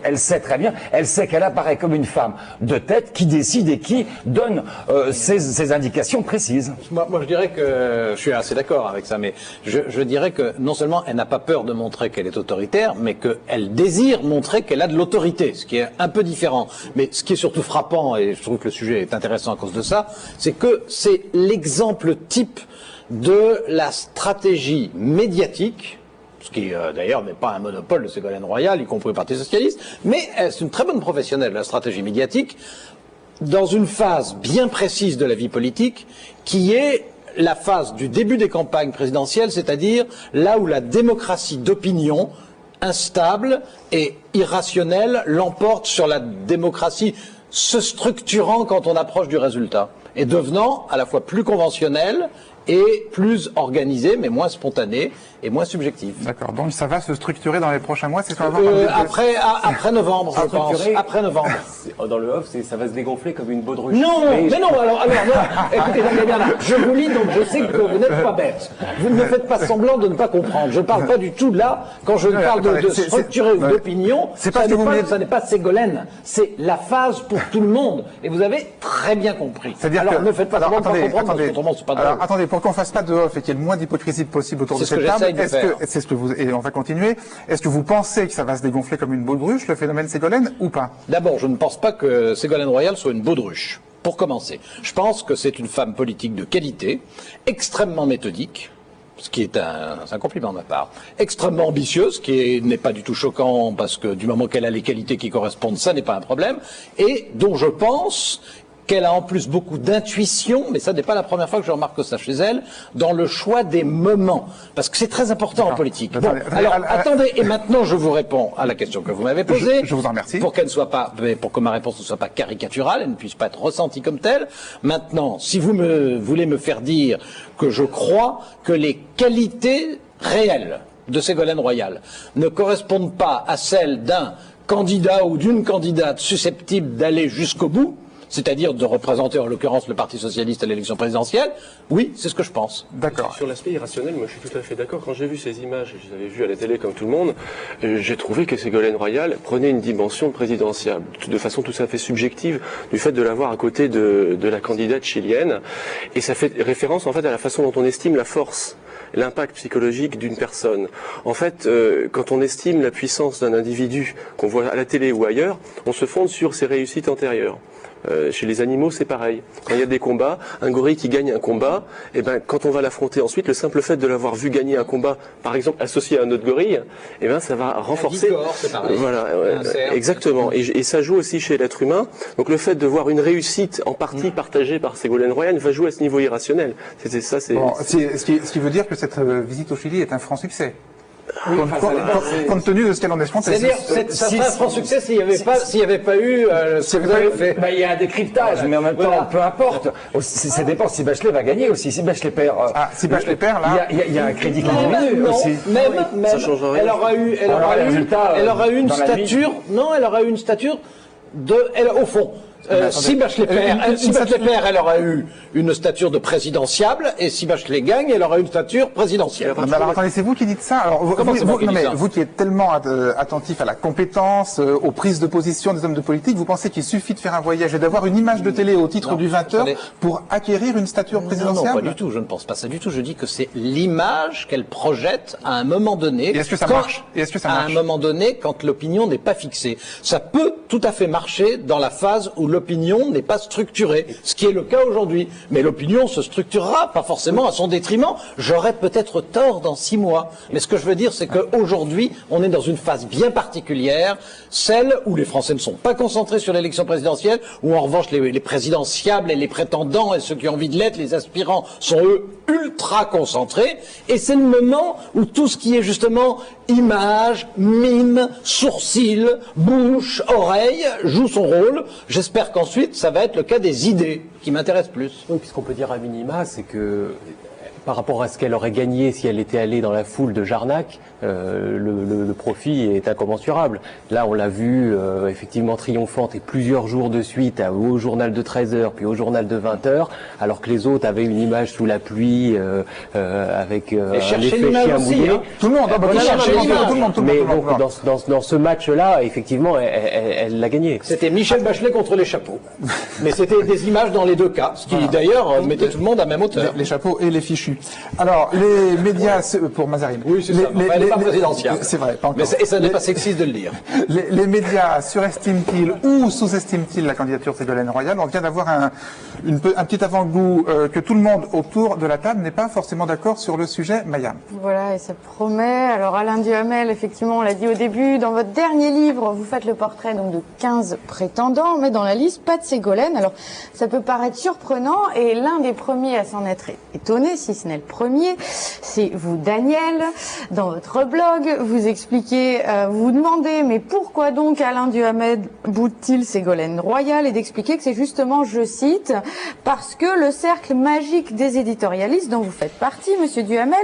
elle sait très bien. Elle sait qu'elle apparaît comme une femme de tête qui décide et qui donne ses indications précises. Moi, je dirais que je suis assez d'accord avec ça, mais je dirais que non seulement elle n'a pas peur de montrer qu'elle est autoritaire, mais qu'elle désire montrer qu'elle a de l'autorité, ce qui est un peu différent. Mais ce qui est surtout frappant, et je trouve que le sujet est intéressant à cause de ça, c'est que c'est l'exemple type de la stratégie médiatique, ce qui d'ailleurs n'est pas un monopole de Ségolène Royal, y compris au Parti Socialiste, mais c'est une très bonne professionnelle de la stratégie médiatique, dans une phase bien précise de la vie politique, qui est la phase du début des campagnes présidentielles, c'est-à-dire là où la démocratie d'opinion instable et irrationnelle l'emporte sur la démocratie se structurant quand on approche du résultat et devenant à la fois plus conventionnelle et plus organisée, mais moins spontanée et moins subjective. D'accord. Donc ça va se structurer dans les prochains mois, c'est ce qu'on va voir après novembre, je pense. Après novembre. Dans le off, ça va se dégonfler comme une baudruche. Non, mais non, alors non. Écoutez, je vous lis, donc je sais que vous n'êtes pas bête. Vous ne faites pas semblant de ne pas comprendre. Je ne parle pas du tout là, quand je parle de structurer une opinion, ça n'est pas Ségolène, c'est la phase pour tout le monde. Et vous avez très bien compris. Alors ne faites pas semblant de ne pas comprendre, parce qu'autrement c'est pas drôle. Alors attendez, pour qu'on fasse pas de off et qu'il y ait le moins d'hypocrisie possible autour de cette table, et on va continuer, est-ce que vous pensez que ça va se dégonfler comme une baudruche, le phénomène Ségolène, ou pas? D'abord, je ne pense pas que Ségolène Royal soit une baudruche. Pour commencer, je pense que c'est une femme politique de qualité, extrêmement méthodique, ce qui est un compliment de ma part, extrêmement ambitieuse, ce qui n'est pas du tout choquant, parce que du moment qu'elle a les qualités qui correspondent, ça n'est pas un problème, et dont je pense qu'elle a en plus beaucoup d'intuition, mais ça n'est pas la première fois que je remarque ça chez elle, dans le choix des moments. Parce que c'est très important en politique. Attendez, et maintenant je vous réponds à la question que vous m'avez posée. Je vous en remercie. Pour que ma réponse ne soit pas caricaturale, elle ne puisse pas être ressentie comme telle. Maintenant, si vous voulez me faire dire que je crois que les qualités réelles de Ségolène Royal ne correspondent pas à celles d'un candidat ou d'une candidate susceptible d'aller jusqu'au bout, c'est-à-dire de représenter en l'occurrence le Parti Socialiste à l'élection présidentielle, oui, c'est ce que je pense. D'accord. Sur l'aspect irrationnel, moi je suis tout à fait d'accord. Quand j'ai vu ces images, je les avais vues à la télé comme tout le monde, j'ai trouvé que Ségolène Royal prenait une dimension présidentielle, de façon tout à fait subjective, du fait de l'avoir à côté de la candidate chilienne. Et ça fait référence en fait à la façon dont on estime la force, l'impact psychologique d'une personne. En fait, quand on estime la puissance d'un individu qu'on voit à la télé ou ailleurs, on se fonde sur ses réussites antérieures. Chez les animaux, c'est pareil. Quand il y a des combats, un gorille qui gagne un combat, et ben quand on va l'affronter ensuite, le simple fait de l'avoir vu gagner un combat, par exemple associé à un autre gorille, et ben ça va renforcer. Voilà, exactement. Et ça joue aussi chez l'être humain. Donc le fait de voir une réussite en partie partagée par Ségolène Royal va jouer à ce niveau irrationnel. C'est ça. Bon, ce qui veut dire que cette visite au Chili est un franc succès. Compte tenu de ce qu'elle en est spontanée. C'est-à-dire, ça serait un franc succès s'il n'y avait pas eu ce que vous avez fait. Il y a un décryptage, mais en même temps, peu importe. Ça dépend si Bachelet va gagner aussi. Si Bachelet perd, si Bachelet perd, là, il y a un crédit qui diminue aussi. Même, elle aura eu une stature. Non, elle aura eu une stature au fond. Si Bachelet perd, elle aura eu une stature de présidentiable, et si Bachelet gagne, elle aura une stature présidentielle. Alors attendez, c'est vous qui dites ça. Alors vous qui êtes tellement attentif à la compétence, aux prises de position des hommes de politique, vous pensez qu'il suffit de faire un voyage et d'avoir une image de télé au titre du 20h pour acquérir une stature présidentielle? Non, pas du tout. Je ne pense pas ça du tout. Je dis que c'est l'image qu'elle projette à un moment donné. Et est-ce que ça marche? À un moment donné, quand l'opinion n'est pas fixée, ça peut tout à fait marcher dans la phase où l'opinion n'est pas structurée, ce qui est le cas aujourd'hui. Mais l'opinion se structurera, pas forcément à son détriment. J'aurai peut-être tort dans 6 mois. Mais ce que je veux dire, c'est qu'aujourd'hui, on est dans une phase bien particulière, celle où les Français ne sont pas concentrés sur l'élection présidentielle, où en revanche les présidentiables et les prétendants et ceux qui ont envie de l'être, les aspirants, sont eux ultra concentrés. Et c'est le moment où tout ce qui est justement image, mime, sourcils, bouche, oreille joue son rôle. J'espère qu'ensuite, ça va être le cas des idées qui m'intéressent plus. Oui, puisqu'on peut dire à minima, c'est que par rapport à ce qu'elle aurait gagné si elle était allée dans la foule de Jarnac, le profit est incommensurable. Là, on l'a vu effectivement triomphante et plusieurs jours de suite au journal de 13h, puis au journal de 20h, alors que les autres avaient une image sous la pluie avec un effet chien mouillé. Hein. Tout le monde, mais donc dans ce match-là, effectivement, elle l'a gagné. C'était Michel Bachelet contre les chapeaux. Mais c'était des images dans les deux cas, ce qui d'ailleurs mettait tout le monde à même hauteur. Les chapeaux et les fichus. Alors, les médias, pour Mazarine. Oui, c'est ça. Elle n'est pas présidentielle. C'est vrai, pas encore. Et ça n'est pas sexiste de le dire. Les médias surestiment-ils ou sous-estiment-ils la candidature de Ségolène Royal? On vient d'avoir un petit avant-goût que tout le monde autour de la table n'est pas forcément d'accord sur le sujet. Maya. Voilà, et ça promet. Alors, Alain Duhamel, effectivement, on l'a dit au début, dans votre dernier livre, vous faites le portrait donc de 15 prétendants, mais dans la liste, pas de Ségolène. Alors, ça peut paraître surprenant, et l'un des premiers à s'en être étonné, si ce n'est le premier, c'est vous, Daniel. Dans votre blog, vous expliquez, vous vous demandez, mais pourquoi donc Alain Duhamel boude-t-il Ségolène Royal, et d'expliquer que c'est justement, je cite, parce que le cercle magique des éditorialistes dont vous faites partie, monsieur Duhamel,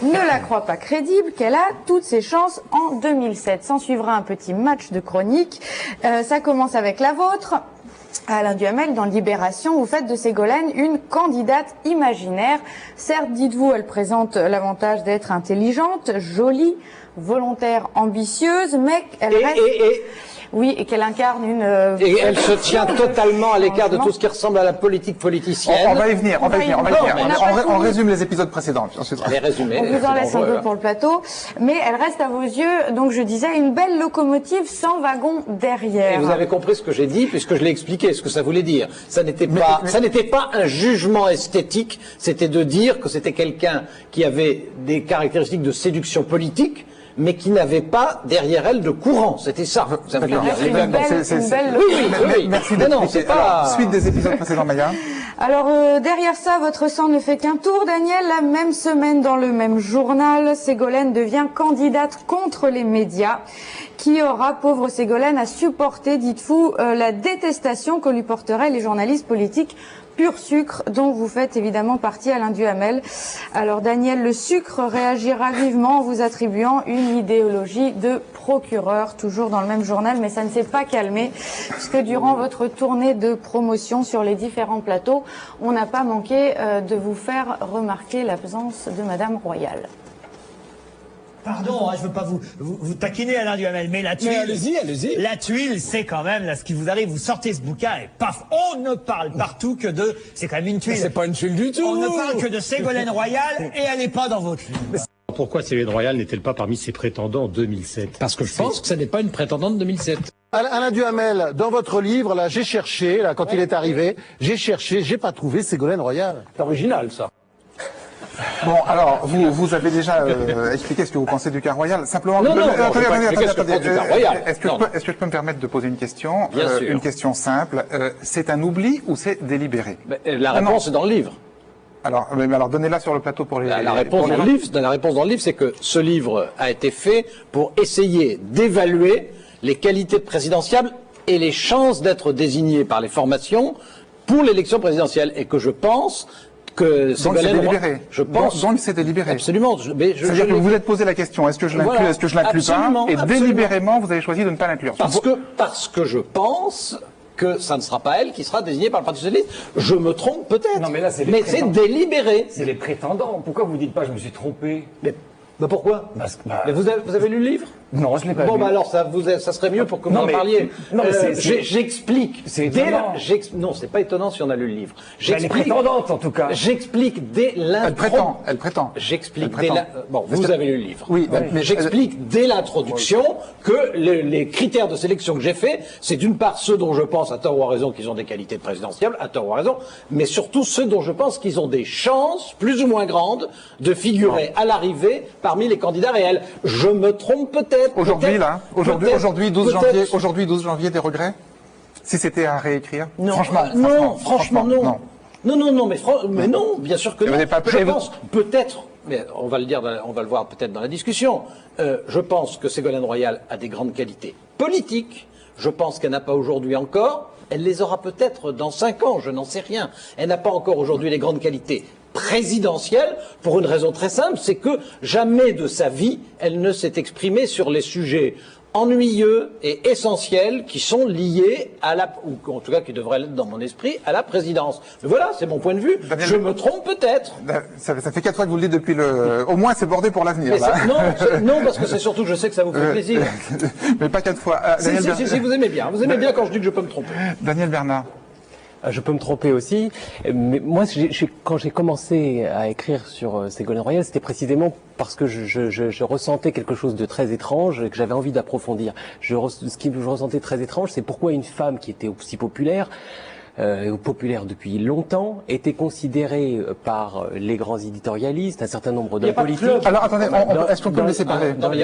ne la croit pas crédible, qu'elle a toutes ses chances en 2007. S'en suivra un petit match de chronique. Ça commence avec la vôtre. Alain Duhamel, dans Libération, vous faites de Ségolène une candidate imaginaire. Certes, dites-vous, elle présente l'avantage d'être intelligente, jolie, volontaire, ambitieuse, mais elle reste... Oui, et qu'elle incarne une... Et elle se tient totalement à l'écart de tout ce qui ressemble à la politique politicienne. On va y venir, on va y venir. On résume les épisodes précédents. Les résumés. On vous en laisse un peu pour le plateau. Mais elle reste à vos yeux, donc je disais, une belle locomotive sans wagon derrière. Et vous avez compris ce que j'ai dit, puisque je l'ai expliqué, ce que ça voulait dire. Ça n'était pas un jugement esthétique, c'était de dire que c'était quelqu'un qui avait des caractéristiques de séduction politique, mais qui n'avait pas derrière elle de courant. C'était ça. Ça voulait dire. Oui. Merci d'être suite des épisodes précédents, Maya. Alors, derrière ça, votre sang ne fait qu'un tour, Daniel. La même semaine, dans le même journal, Ségolène devient candidate contre les médias. Qui aura, pauvre Ségolène, à supporter, dites-vous, la détestation que lui porteraient les journalistes politiques pur sucre, dont vous faites évidemment partie, Alain Duhamel. Alors Daniel, le sucre réagira vivement en vous attribuant une idéologie de procureur, toujours dans le même journal, mais ça ne s'est pas calmé, puisque durant votre tournée de promotion sur les différents plateaux, on n'a pas manqué de vous faire remarquer l'absence de Madame Royal. Pardon, je veux pas vous taquiner, Alain Duhamel, mais la tuile... Mais allez-y. La tuile, c'est quand même là ce qui vous arrive. Vous sortez ce bouquin et paf, on ne parle partout que de... C'est quand même une tuile. C'est pas une tuile du tout. On ne parle que de Ségolène Royal et elle n'est pas dans votre livre. Pourquoi Ségolène Royal n'est-elle pas parmi ses prétendants en 2007? Parce que je pense que ce n'est pas une prétendante de 2007. Alain Duhamel, dans votre livre, là, j'ai cherché, là, quand il est arrivé, j'ai pas trouvé Ségolène Royal. C'est original, ça. Bon, alors, vous avez déjà expliqué ce que vous pensez du cas Royal. Simplement, attendez. Est-ce que je peux me permettre de poser une question? Bien sûr. Une question simple. C'est un oubli ou c'est délibéré? La réponse est dans le livre. Alors, donnez-la sur le plateau pour les... La réponse dans le livre, c'est que ce livre a été fait pour essayer d'évaluer les qualités de présidentiable et les chances d'être désigné par les formations pour l'élection présidentielle. Et que je pense... Donc c'est délibéré. Je pense. Donc c'est délibéré. Absolument. C'est-à-dire que vous vous êtes posé la question, est-ce que je l'inclus, est-ce que je l'inclus pas? Et délibérément, vous avez choisi de ne pas l'inclure. Parce que je pense que ça ne sera pas elle qui sera désignée par le Parti socialiste. Je me trompe peut-être. Non, mais là, c'est délibéré. C'est les prétendants. Pourquoi vous dites pas je me suis trompé? Pourquoi? Mais vous avez lu le livre? Non, je l'ai pas lu. Bon, alors ça serait mieux pour que vous en parliez. Non, mais j'explique. C'est étonnant. Non, c'est pas étonnant si on a lu le livre. Elle est prétendante, en tout cas. J'explique dès l'introduction. Elle prétend. J'explique dès Bon, vous avez lu le livre. Oui, mais j'explique dès l'introduction que les critères de sélection que j'ai faits, c'est d'une part ceux dont je pense, à tort ou à raison, qu'ils ont des qualités présidentielles, à tort ou à raison, mais surtout ceux dont je pense qu'ils ont des chances, plus ou moins grandes, de figurer à l'arrivée parmi les candidats réels. Je me trompe peut-être. Aujourd'hui, 12 janvier, des regrets? Si c'était à réécrire? Non, franchement, non. Mais non, bien sûr que non. Je pense, peut-être, mais on va le voir peut-être dans la discussion, je pense que Ségolène Royal a des grandes qualités politiques. Je pense qu'elle n'a pas aujourd'hui encore. Elle les aura peut-être dans 5 ans, je n'en sais rien. Elle n'a pas encore aujourd'hui les grandes qualités présidentielle pour une raison très simple, c'est que jamais de sa vie elle ne s'est exprimée sur les sujets ennuyeux et essentiels qui sont liés à ou en tout cas qui devraient l'être dans mon esprit, à la présidence. Mais voilà, c'est mon point de vue. Je me trompe peut-être. Ça fait 4 fois que vous le dites depuis au moins c'est bordé pour l'avenir. Non, parce que c'est surtout, je sais que ça vous fait plaisir. Mais pas 4 fois. Si, vous aimez bien. Vous aimez bien quand je dis que je peux me tromper. Daniel Bernard. Je peux me tromper aussi, mais moi, quand j'ai commencé à écrire sur Ségolène Royal, c'était précisément parce que je ressentais quelque chose de très étrange et que j'avais envie d'approfondir. Ce qui je ressentais très étrange, c'est pourquoi une femme qui était aussi populaire depuis longtemps, était considérée par les grands éditorialistes, un certain nombre d'hommes politiques. Alors attendez, est-ce qu'on peut me laisser parler? Par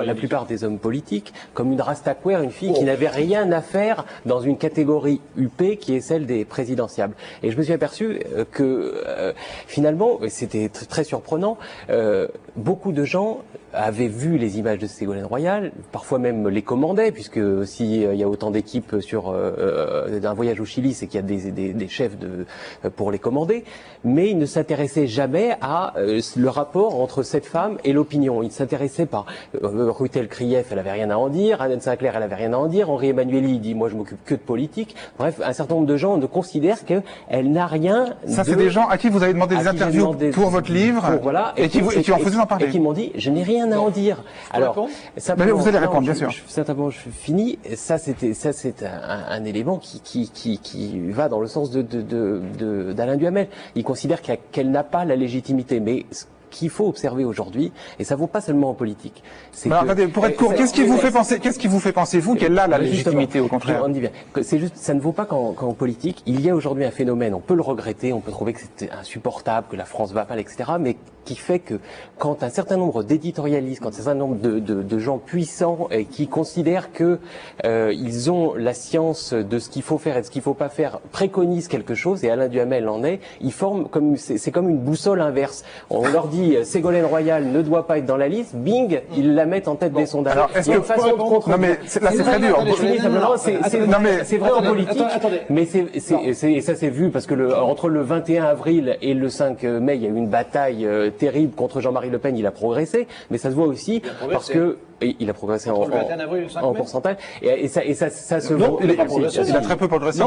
la plupart des hommes politiques, comme une rastaquouère, une fille qui n'avait rien à faire dans une catégorie UP qui est celle des présidentiables. Et je me suis aperçu que finalement, c'était très surprenant, beaucoup de gens avaient vu les images de Ségolène Royal, parfois même les commandaient, puisque s'il y a autant d'équipes sur d'un voyage au Chili, c'est qu'il y a des chefs pour les commander, mais ils ne s'intéressaient jamais à le rapport entre cette femme et l'opinion. Ils ne s'intéressaient pas. Rutel-Krief, elle avait rien à en dire, Anne Sinclair, elle avait rien à en dire, Henri Emmanuelli, il dit moi je m'occupe que de politique. Bref, un certain nombre de gens ne considèrent qu'elle n'a rien. Ça, c'est des gens à qui vous avez demandé des interviews pour votre livre, et qui ont refusé d'en parler. Et qui m'ont dit je n'ai rien à en dire. Alors, mais vous allez répondre, bien sûr. Certainement, je finis. Ça, c'est un élément qui va dans le sens d'Alain Duhamel. Il considère qu'elle n'a pas la légitimité, mais qu'il faut observer aujourd'hui, et ça vaut pas seulement en politique. Attendez, pour être court, qu'est-ce qui vous fait penser, vous, qu'elle a la légitimité, au contraire? On dit bien. C'est juste, ça ne vaut pas qu'en politique. Il y a aujourd'hui un phénomène, on peut le regretter, on peut trouver que c'est insupportable, que la France va mal, etc., mais qui fait que quand un certain nombre d'éditorialistes, quand un certain nombre de gens puissants et qui considèrent que ils ont la science de ce qu'il faut faire et de ce qu'il faut pas faire, préconisent quelque chose, et Alain Duhamel en est, ils forment c'est comme une boussole inverse. On leur dit Ségolène Royal ne doit pas être dans la liste, bing, ils la mettent en tête des sondages. Alors, est-ce que façon de contrôler? Non, mais là, c'est très dur. C'est vrai en politique, mais ça c'est vu parce que entre le 21 avril et le 5 mai, il y a eu une bataille terrible contre Jean-Marie Le Pen. Il a progressé, mais ça se voit aussi parce que il a progressé en pourcentage, et ça se voit. Il a très peu progressé.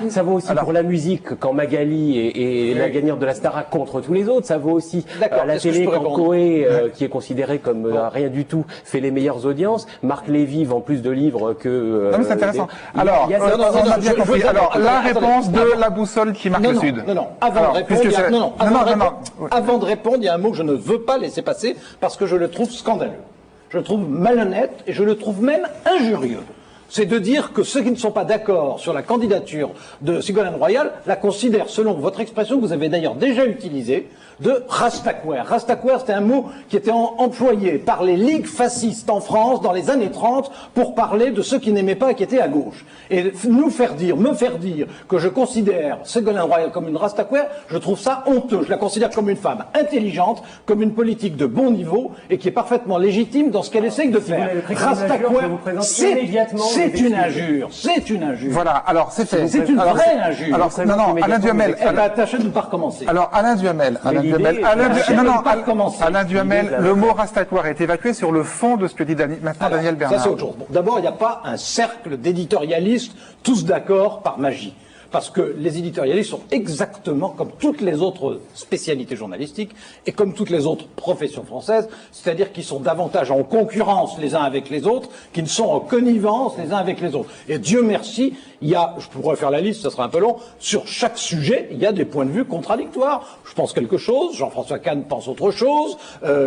Ça vaut aussi pour la musique quand Magali est la gagnante de la Starac contre tous les autres. Ça vaut aussi à la télé quand Coé, qui est considéré comme rien du tout, fait les meilleures audiences. Marc Lévy vend plus de livres que. Non mais c'est intéressant. Alors, on a bien compris. Alors, la réponse de la boussole qui marque le Sud. Non. Avant de répondre, il y a un mot que je ne veux pas laisser passer parce que je le trouve scandaleux. Je le trouve malhonnête et je le trouve même injurieux. C'est de dire que ceux qui ne sont pas d'accord sur la candidature de Ségolène Royal la considèrent, selon votre expression que vous avez d'ailleurs déjà utilisée, de rastaquouère. Rastaquouère, c'était un mot qui était employé par les ligues fascistes en France dans les années 30 pour parler de ceux qui n'aimaient pas et qui étaient à gauche. Et me faire dire que je considère Ségolène Royal comme une rastaquouère, je trouve ça honteux. Je la considère comme une femme intelligente, comme une politique de bon niveau et qui est parfaitement légitime dans ce qu'elle essaye de faire. Rastaquouère, c'est une injure. C'est une injure. Voilà, alors c'est fait. C'est une vraie injure. Alors, non, Alain Duhamel. Tâchez de ne pas recommencer. Alors, Alain Duhamel, le mot rastaquouère est évacué sur le fond de ce que dit maintenant Daniel Bernard. Ça, c'est autre chose. Bon, d'abord, il n'y a pas un cercle d'éditorialistes tous d'accord par magie. parce que les éditorialistes sont exactement comme toutes les autres spécialités journalistiques et comme toutes les autres professions françaises, c'est-à-dire qu'ils sont davantage en concurrence les uns avec les autres qu'ils ne sont en connivence les uns avec les autres. Et Dieu merci, il y a, je pourrais faire la liste, ça sera un peu long, sur chaque sujet, il y a des points de vue contradictoires. Je pense quelque chose, Jean-François Kahn pense autre chose,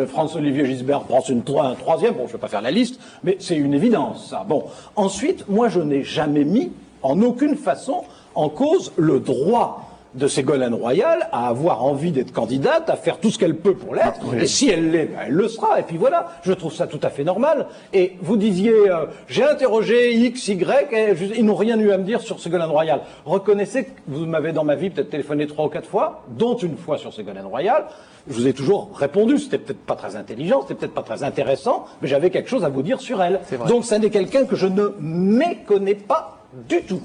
François-Olivier Gisbert pense un troisième, bon, je ne vais pas faire la liste, mais c'est une évidence, ça. Bon. Ensuite, moi, je n'ai jamais mis, en aucune façon, en cause le droit de Ségolène Royal à avoir envie d'être candidate, à faire tout ce qu'elle peut pour l'être, et si elle l'est, ben elle le sera, et puis voilà, je trouve ça tout à fait normal. Et vous disiez, j'ai interrogé X, Y, et ils n'ont rien eu à me dire sur Ségolène Royal. Reconnaissez que vous m'avez dans ma vie peut-être téléphoné 3 ou 4 fois, dont une fois sur Ségolène Royal. Je vous ai toujours répondu, c'était peut-être pas très intelligent, c'était peut-être pas très intéressant, mais j'avais quelque chose à vous dire sur elle. Donc ça n'est quelqu'un que je ne méconnais pas du tout.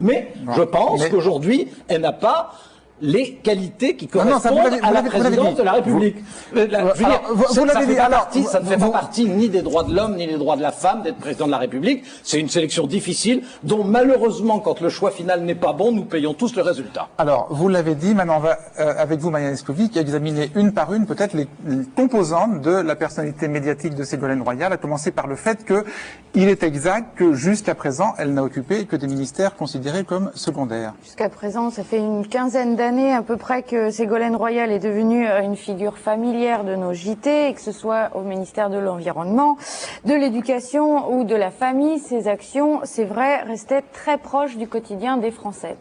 Mais je pense qu'aujourd'hui, elle n'a pas les qualités qui correspondent à la présidence de la République. Ça ne fait pas partie ni des droits de l'homme ni des droits de la femme d'être président de la République. C'est une sélection difficile dont malheureusement, quand le choix final n'est pas bon, nous payons tous le résultat. Alors, vous l'avez dit, maintenant on va, avec vous, Marianne Lescovich, examiner une par une peut-être les composantes de la personnalité médiatique de Ségolène Royal, à commencer par le fait qu'il est exact que jusqu'à présent, elle n'a occupé que des ministères considérés comme secondaires. Jusqu'à présent, ça fait une quinzaine d'années à peu près que Ségolène Royal est devenue une figure familière de nos JT, et que ce soit au ministère de l'Environnement, de l'Éducation ou de la Famille, ses actions, c'est vrai, restaient très proches du quotidien des Français.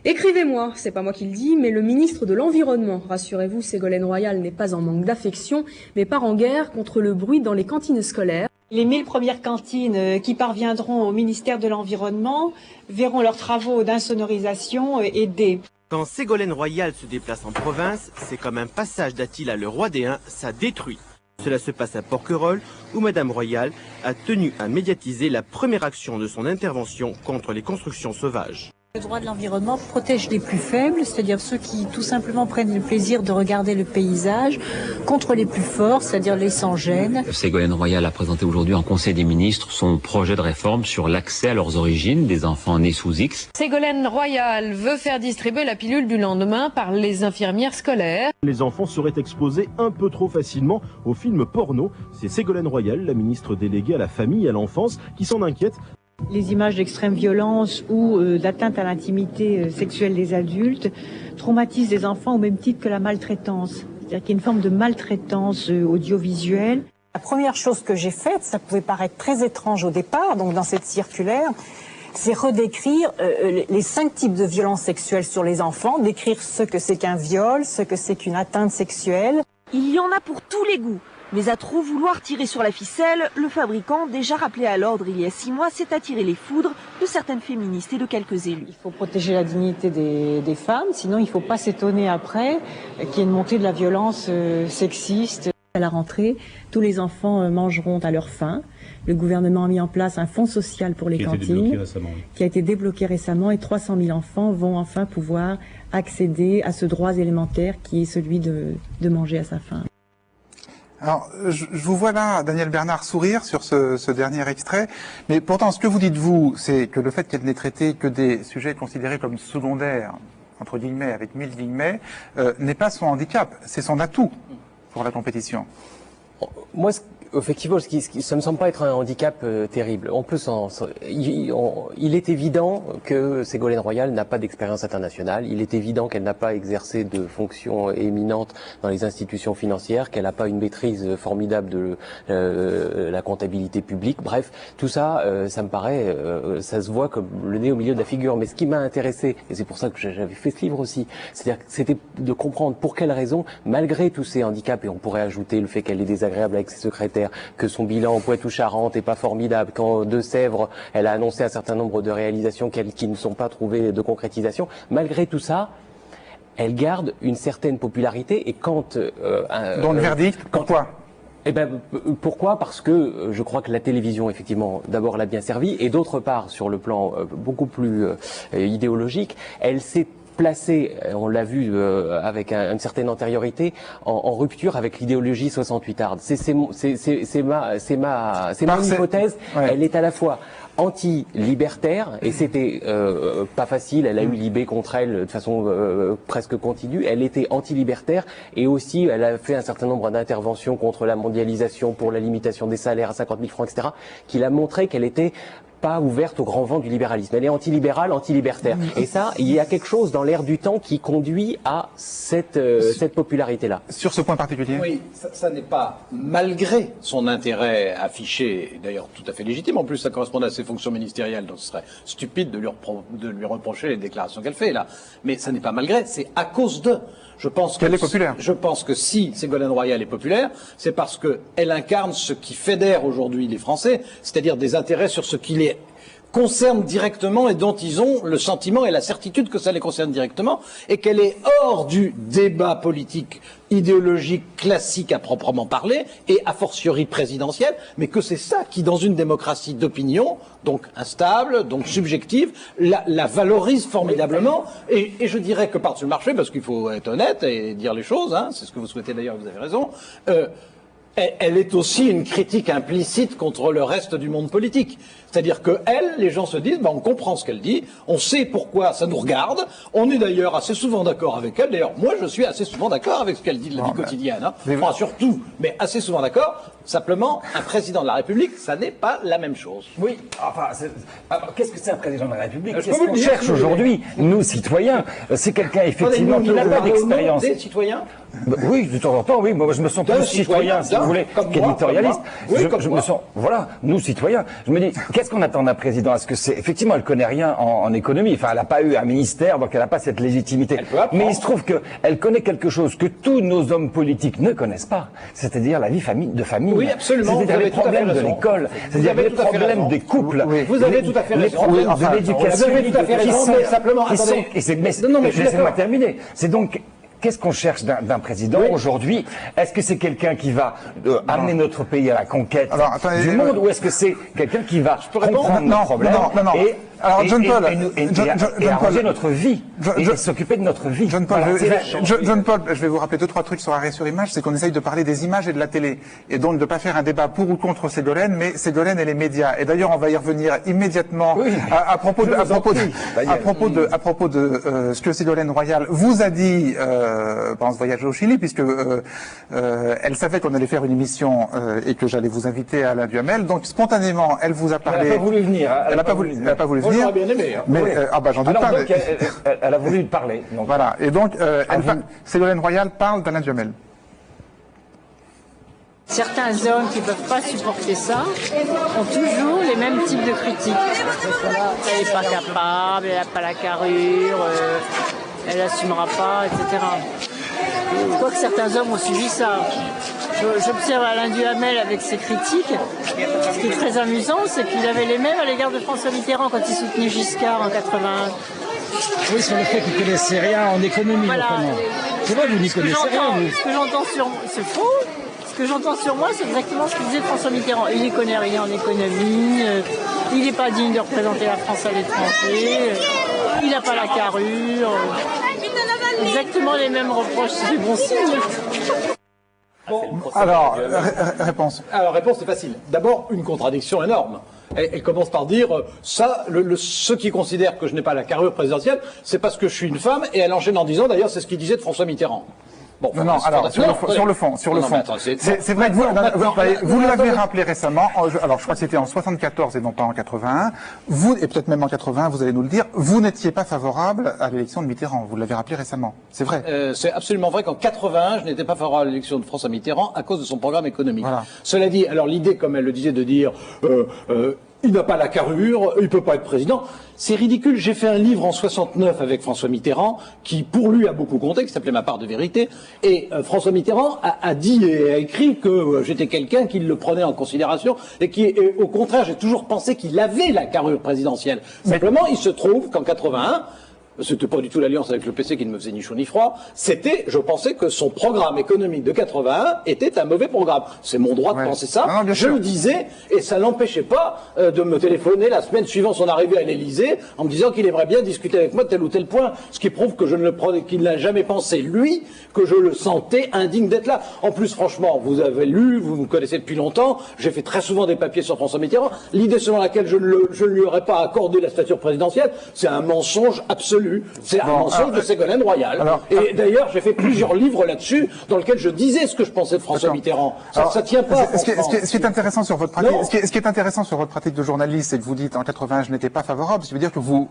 Écrivez-moi, c'est pas moi qui le dis, mais le ministre de l'Environnement. Rassurez-vous, Ségolène Royal n'est pas en manque d'affection, mais part en guerre contre le bruit dans les cantines scolaires. Les 1000 premières cantines qui parviendront au ministère de l'Environnement verront leurs travaux d'insonorisation aidés. Quand Ségolène Royal se déplace en province, c'est comme un passage d'Attila le roi des Huns, ça détruit. Cela se passe à Porquerolles, où Madame Royal a tenu à médiatiser la première action de son intervention contre les constructions sauvages. Le droit de l'environnement protège les plus faibles, c'est-à-dire ceux qui tout simplement prennent le plaisir de regarder le paysage, contre les plus forts, c'est-à-dire les sans-gêne. Ségolène Royal a présenté aujourd'hui en Conseil des ministres son projet de réforme sur l'accès à leurs origines des enfants nés sous X. Ségolène Royal veut faire distribuer la pilule du lendemain par les infirmières scolaires. Les enfants seraient exposés un peu trop facilement aux films porno. C'est Ségolène Royal, la ministre déléguée à la famille et à l'enfance, qui s'en inquiète. Les images d'extrême violence ou d'atteinte à l'intimité sexuelle des adultes traumatisent les enfants au même titre que la maltraitance. C'est-à-dire qu'il y a une forme de maltraitance audiovisuelle. La première chose que j'ai faite, ça pouvait paraître très étrange au départ, donc dans cette circulaire, c'est redécrire les 5 types de violences sexuelles sur les enfants, décrire ce que c'est qu'un viol, ce que c'est qu'une atteinte sexuelle. Il y en a pour tous les goûts. Mais à trop vouloir tirer sur la ficelle, le fabricant, déjà rappelé à l'ordre il y a 6 mois, s'est attiré les foudres de certaines féministes et de quelques élus. Il faut protéger la dignité des femmes, sinon il ne faut pas s'étonner après qu'il y ait une montée de la violence sexiste. À la rentrée, tous les enfants mangeront à leur faim. Le gouvernement a mis en place un fonds social pour les cantines, qui a été débloqué récemment, et 300 000 enfants vont enfin pouvoir accéder à ce droit élémentaire qui est celui de manger à sa faim. Alors, je vous vois là, Daniel Bernard, sourire sur ce dernier extrait, mais pourtant, ce que vous dites, vous, c'est que le fait qu'elle n'ait traité que des sujets considérés comme secondaires, entre guillemets, avec 1000 guillemets, n'est pas son handicap, c'est son atout pour la compétition. Moi, effectivement, ça me semble pas être un handicap terrible. On peut il est évident que Ségolène Royal n'a pas d'expérience internationale. Il est évident qu'elle n'a pas exercé de fonctions éminentes dans les institutions financières, qu'elle n'a pas une maîtrise formidable de la comptabilité publique. Bref, tout ça, ça me paraît, ça se voit comme le nez au milieu de la figure. Mais ce qui m'a intéressé, et c'est pour ça que j'avais fait ce livre aussi, c'est-à-dire que c'était de comprendre pour quelles raisons, malgré tous ces handicaps, et on pourrait ajouter le fait qu'elle est désagréable avec ses secrétaires, que son bilan en Poitou-Charentes est pas formidable, qu'en Deux-Sèvres, elle a annoncé un certain nombre de réalisations qui ne sont pas trouvées de concrétisation. Malgré tout ça, elle garde une certaine popularité, et quand... Dans le verdict, pourquoi ? Pourquoi ? Parce que je crois que la télévision, effectivement, d'abord l'a bien servi, et d'autre part, sur le plan beaucoup plus idéologique, elle s'est placé, on l'a vu avec une certaine antériorité, en rupture avec l'idéologie 68arde. C'est mon hypothèse. Ouais. Elle est à la fois anti-libertaire, et c'était pas facile, elle a eu l'IB contre elle de façon presque continue, elle était anti-libertaire, et aussi elle a fait un certain nombre d'interventions contre la mondialisation, pour la limitation des salaires à 50 000 francs, etc., qui l'a montré qu'elle était pas ouverte au grand vent du libéralisme. Elle est anti-libérale, anti-libertaire. Et ça, il y a quelque chose dans l'air du temps qui conduit à cette popularité-là. Sur ce point particulier? Oui, ça n'est pas, malgré son intérêt affiché, d'ailleurs tout à fait légitime, en plus ça correspond à ses fonctions ministérielles, donc ce serait stupide de lui reprocher les déclarations qu'elle fait là. Mais ça n'est pas malgré, c'est à cause de... Je pense qu'elle est populaire. Je pense que si Ségolène Royal est populaire, c'est parce qu'elle incarne ce qui fédère aujourd'hui les Français, c'est-à-dire des intérêts sur ce qui les concerne directement et dont ils ont le sentiment et la certitude que ça les concerne directement, et qu'elle est hors du débat politique idéologique classique à proprement parler, et a fortiori présidentiel, mais que c'est ça qui, dans une démocratie d'opinion, donc instable, donc subjective, la valorise formidablement, et je dirais que par-dessus le marché, parce qu'il faut être honnête et dire les choses, hein, c'est ce que vous souhaitez d'ailleurs, vous avez raison, elle est aussi une critique implicite contre le reste du monde politique. C'est-à-dire que elle, les gens se disent, on comprend ce qu'elle dit, on sait pourquoi ça nous regarde, on est d'ailleurs assez souvent d'accord avec elle. D'ailleurs, moi, je suis assez souvent d'accord avec ce qu'elle dit de la vie quotidienne. Hein. Enfin, surtout, mais assez souvent d'accord. Simplement, un président de la République, ça n'est pas la même chose. Oui, enfin, alors, qu'est-ce que c'est un président de la République? Qu'est-ce qu'on cherche aujourd'hui, nous, citoyens? C'est quelqu'un, effectivement, qui n'a pas d'expérience. Des citoyens? Oui, de temps en temps, oui. Moi, je me sens plus citoyen, si vous voulez, qu'éditorialiste. Je me sens, voilà, nous, citoyens. Je me dis, qu'est-ce qu'on attend d'un président? Est-ce que c'est, effectivement, elle connaît rien en économie. Enfin, elle n'a pas eu un ministère, donc elle n'a pas cette légitimité. Mais il se trouve qu'elle connaît quelque chose que tous nos hommes politiques ne connaissent pas. C'est-à-dire la vie de famille. Oui, absolument. C'est-à-dire les problèmes de l'école. C'est-à-dire les problèmes des couples. Vous avez tout à fait raison. Les problèmes de l'éducation. Vous avez tout à fait raison, mais simplement, attendez. Laissez-moi terminer. C'est donc, qu'est-ce qu'on cherche d'un président aujourd'hui? Est-ce que c'est quelqu'un qui va amener notre pays à la conquête du monde, ou est-ce que c'est quelqu'un qui va comprendre nos problèmes et arranger notre vie, et s'occuper de notre vie? John Paul, je vais vous rappeler 2-3 trucs sur arrêt sur image, c'est qu'on essaye de parler des images et de la télé, et donc de ne pas faire un débat pour ou contre Ségolène, mais Ségolène et les médias. Et d'ailleurs, on va y revenir immédiatement à propos de ce que Ségolène Royal vous a dit pendant ce voyage au Chili, puisque elle savait qu'on allait faire une émission et que j'allais vous inviter à Alain Duhamel. Donc spontanément, elle vous a parlé. Elle n'a pas voulu venir. Elle n'a pas voulu venir. Moi, j'aurais bien aimé. Hein. Mais j'en doute pas. Donc, elle a voulu parler. Donc. Voilà. Et donc, Ségolène Royal parle d'Alain Duhamel. Certains hommes qui ne peuvent pas supporter ça ont toujours les mêmes types de critiques. Elle n'est pas capable, elle n'a pas la carrure, elle n'assumera pas, etc. Je crois que certains hommes ont suivi ça. J'observe Alain Duhamel avec ses critiques. Ce qui est très amusant, c'est qu'il avait les mêmes à l'égard de François Mitterrand quand il soutenait Giscard en 81. Oui, sur le fait qu'il ne connaissait rien en économie, notamment. C'est vrai, vous n'y connaissez rien. Ce que j'entends sur moi, c'est faux. Ce que j'entends sur moi, c'est exactement ce que disait François Mitterrand. Il n'y connaît rien en économie, il n'est pas digne de représenter la France à l'étranger, il n'a pas la carrure. Exactement les mêmes reproches, c'est bon signe. Alors, réponse. Alors, réponse, c'est facile. D'abord, une contradiction énorme. Elle commence par dire, ceux qui considèrent que je n'ai pas la carrure présidentielle, c'est parce que je suis une femme, et elle enchaîne en disant, d'ailleurs, c'est ce qu'il disait de François Mitterrand. Bon, alors, sur le fond. C'est vrai que vous l'avez rappelé récemment, alors je crois que c'était en 74 et non pas en 81, vous, et peut-être même en 81, vous allez nous le dire, vous n'étiez pas favorable à l'élection de Mitterrand, vous l'avez rappelé récemment, c'est vrai. C'est absolument vrai qu'en 81, je n'étais pas favorable à l'élection de François Mitterrand à cause de son programme économique. Voilà. Cela dit, alors l'idée, comme elle le disait, de dire... il n'a pas la carrure, il peut pas être président. C'est ridicule. J'ai fait un livre en 69 avec François Mitterrand, qui pour lui a beaucoup compté, qui s'appelait Ma part de vérité. Et François Mitterrand a dit et a écrit que j'étais quelqu'un qui le prenait en considération et qui, au contraire, j'ai toujours pensé qu'il avait la carrure présidentielle. Simplement, il se trouve qu'en 81, c'était pas du tout l'alliance avec le PC qui ne me faisait ni chaud ni froid, c'était, je pensais que son programme économique de 81 était un mauvais programme. C'est mon droit de penser ça, je le disais, et ça n'empêchait pas de me téléphoner la semaine suivant son arrivée à l'Élysée, en me disant qu'il aimerait bien discuter avec moi de tel ou tel point, ce qui prouve que je ne le prenais, qu'il n'a jamais pensé, lui, que je le sentais indigne d'être là. En plus, franchement, vous avez lu, vous me connaissez depuis longtemps, j'ai fait très souvent des papiers sur François Mitterrand, l'idée selon laquelle je ne lui aurais pas accordé la stature présidentielle, c'est un mensonge absolu. C'est un mensonge de Ségolène Royal. Et d'ailleurs, j'ai fait plusieurs livres là-dessus, dans lesquels je disais ce que je pensais de François Mitterrand. Ça tient pas. Ce qui est intéressant sur votre pratique, ce qui est intéressant sur votre pratique de journaliste, c'est que vous dites en 81 je n'étais pas favorable, ce qui veut dire que vous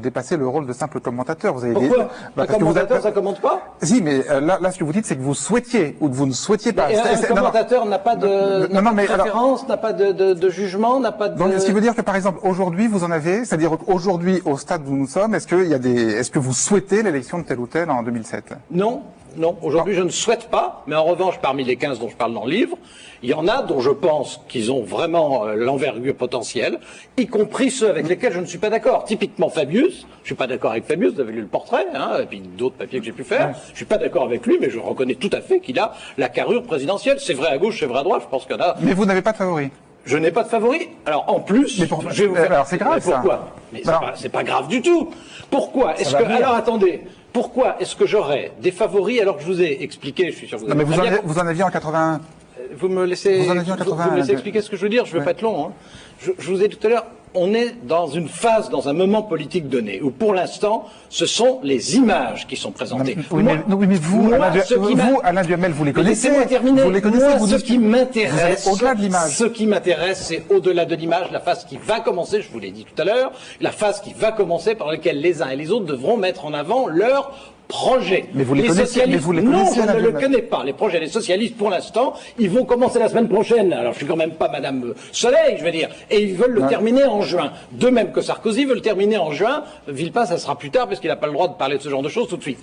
dépassez le rôle de simple commentateur. Vous avez Pourquoi un commentateur, ça commente pas? Si, mais là, ce que vous dites, c'est que vous souhaitiez ou que vous ne souhaitiez pas. Un commentateur n'a pas de préférence, n'a pas de jugement, n'a pas de. Donc, ce qui veut dire que par exemple aujourd'hui vous en avez, c'est-à-dire aujourd'hui au stade où nous sommes, est-ce que vous souhaitez l'élection de tel ou tel en 2007? Non, aujourd'hui je ne souhaite pas, mais en revanche parmi les 15 dont je parle dans le livre, il y en a dont je pense qu'ils ont vraiment l'envergure potentielle, y compris ceux avec lesquels je ne suis pas d'accord. Typiquement Fabius, je suis pas d'accord avec Fabius, vous avez lu le portrait, et puis d'autres papiers que j'ai pu faire, je suis pas d'accord avec lui, mais je reconnais tout à fait qu'il a la carrure présidentielle. C'est vrai à gauche, c'est vrai à droite, je pense qu'il y en a. Mais vous n'avez pas de favori? Je n'ai pas de favori. Alors en plus, je vais vous faire. Alors c'est grave, mais pourquoi? Mais c'est pas grave du tout. Pourquoi est-ce que alors attendez, pourquoi est-ce que j'aurais des favoris alors que je vous ai expliqué, je suis sûr que vous avez vous en aviez en 81. Vous me laissez expliquer ce que je veux dire, je veux pas être long. Hein. Je vous ai dit tout à l'heure, on est dans une phase, dans un moment politique donné, où pour l'instant, ce sont les images qui sont présentées. Oui, mais vous, Alain Duhamel, vous les connaissez. Laissez-moi terminer. Vous les connaissez, ce qui m'intéresse, au-delà de l'image. Ce qui m'intéresse, c'est au-delà de l'image, la phase qui va commencer, je vous l'ai dit tout à l'heure, la phase qui va commencer par laquelle les uns et les autres devront mettre en avant leur projet. Mais vous les connaissez, non, je ne le connais pas. Les projets des socialistes, pour l'instant, ils vont commencer la semaine prochaine. Alors, je suis quand même pas Madame Soleil, je veux dire. Et ils veulent le terminer en juin. De même que Sarkozy veut le terminer en juin. Villepin, ça sera plus tard, parce qu'il n'a pas le droit de parler de ce genre de choses tout de suite.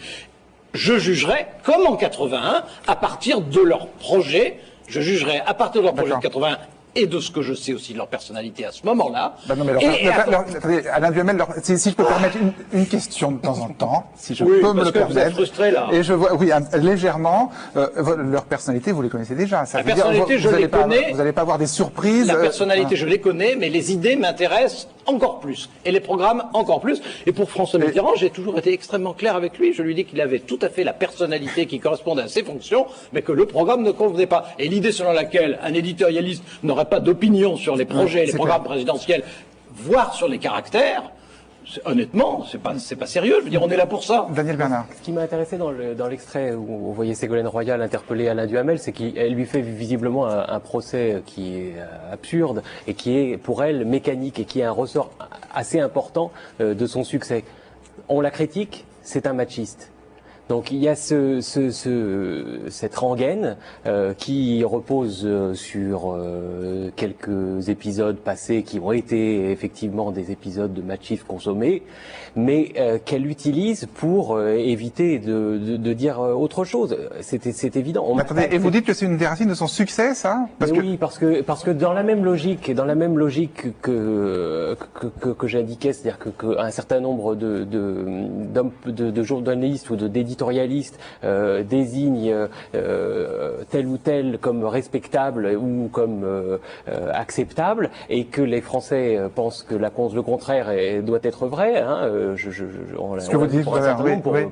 Je jugerai, comme en 81, à partir de leur projet. Je jugerai à partir de leur projet de 81 et de ce que je sais aussi de leur personnalité à ce moment-là. Non, mais attendez, Alain Duhamel, si je peux permettre une question de temps en temps, si je peux me le permettre. Vous êtes frustré là. Et je vois, oui, légèrement, leur personnalité, vous les connaissez déjà. La personnalité, je les connais. Vous n'allez pas avoir des surprises. La personnalité, je les connais, mais les idées m'intéressent encore plus. Et les programmes encore plus. Et pour François Mitterrand, j'ai toujours été extrêmement clair avec lui. Je lui dis qu'il avait tout à fait la personnalité qui correspondait à ses fonctions, mais que le programme ne convenait pas. Et l'idée selon laquelle un éditorialiste n'aurait pas d'opinion sur les projets, les programmes présidentiels, voire sur les caractères, honnêtement, c'est pas sérieux. Je veux dire, on est là pour ça. Daniel Bernard. Ce qui m'a intéressé dans l'extrait où on voyait Ségolène Royal interpeller Alain Duhamel, c'est qu'elle lui fait visiblement un procès qui est absurde et qui est pour elle mécanique et qui est un ressort assez important de son succès. On la critique, c'est un machiste. Donc il y a cette rengaine qui repose sur quelques épisodes passés qui ont été effectivement des épisodes de machisme consommés, mais qu'elle utilise pour éviter de dire autre chose. C'est évident. Attendez, et vous dites que c'est une des racines de son succès, ça? Oui, parce que dans la même logique que j'indiquais, c'est-à-dire que un certain nombre de journalistes ou d'éditeurs désigne tel ou tel comme respectable ou comme acceptable, et que les Français pensent que le contraire doit être vrai. Ce que vous dites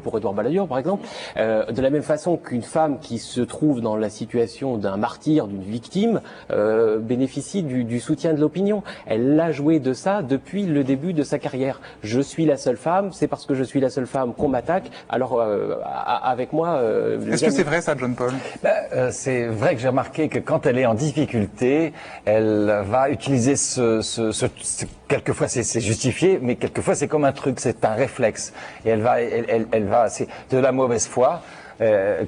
pour Édouard Balladur, par exemple. De la même façon qu'une femme qui se trouve dans la situation d'un martyr, d'une victime, bénéficie du soutien de l'opinion. Elle l'a joué de ça depuis le début de sa carrière. Je suis la seule femme, c'est parce que je suis la seule femme qu'on m'attaque. Alors avec moi. Est-ce que c'est vrai ça, John Paul? C'est vrai que j'ai remarqué que quand elle est en difficulté, elle va utiliser quelquefois c'est justifié, mais quelquefois c'est comme un truc, c'est un réflexe. Et elle va, c'est de la mauvaise foi.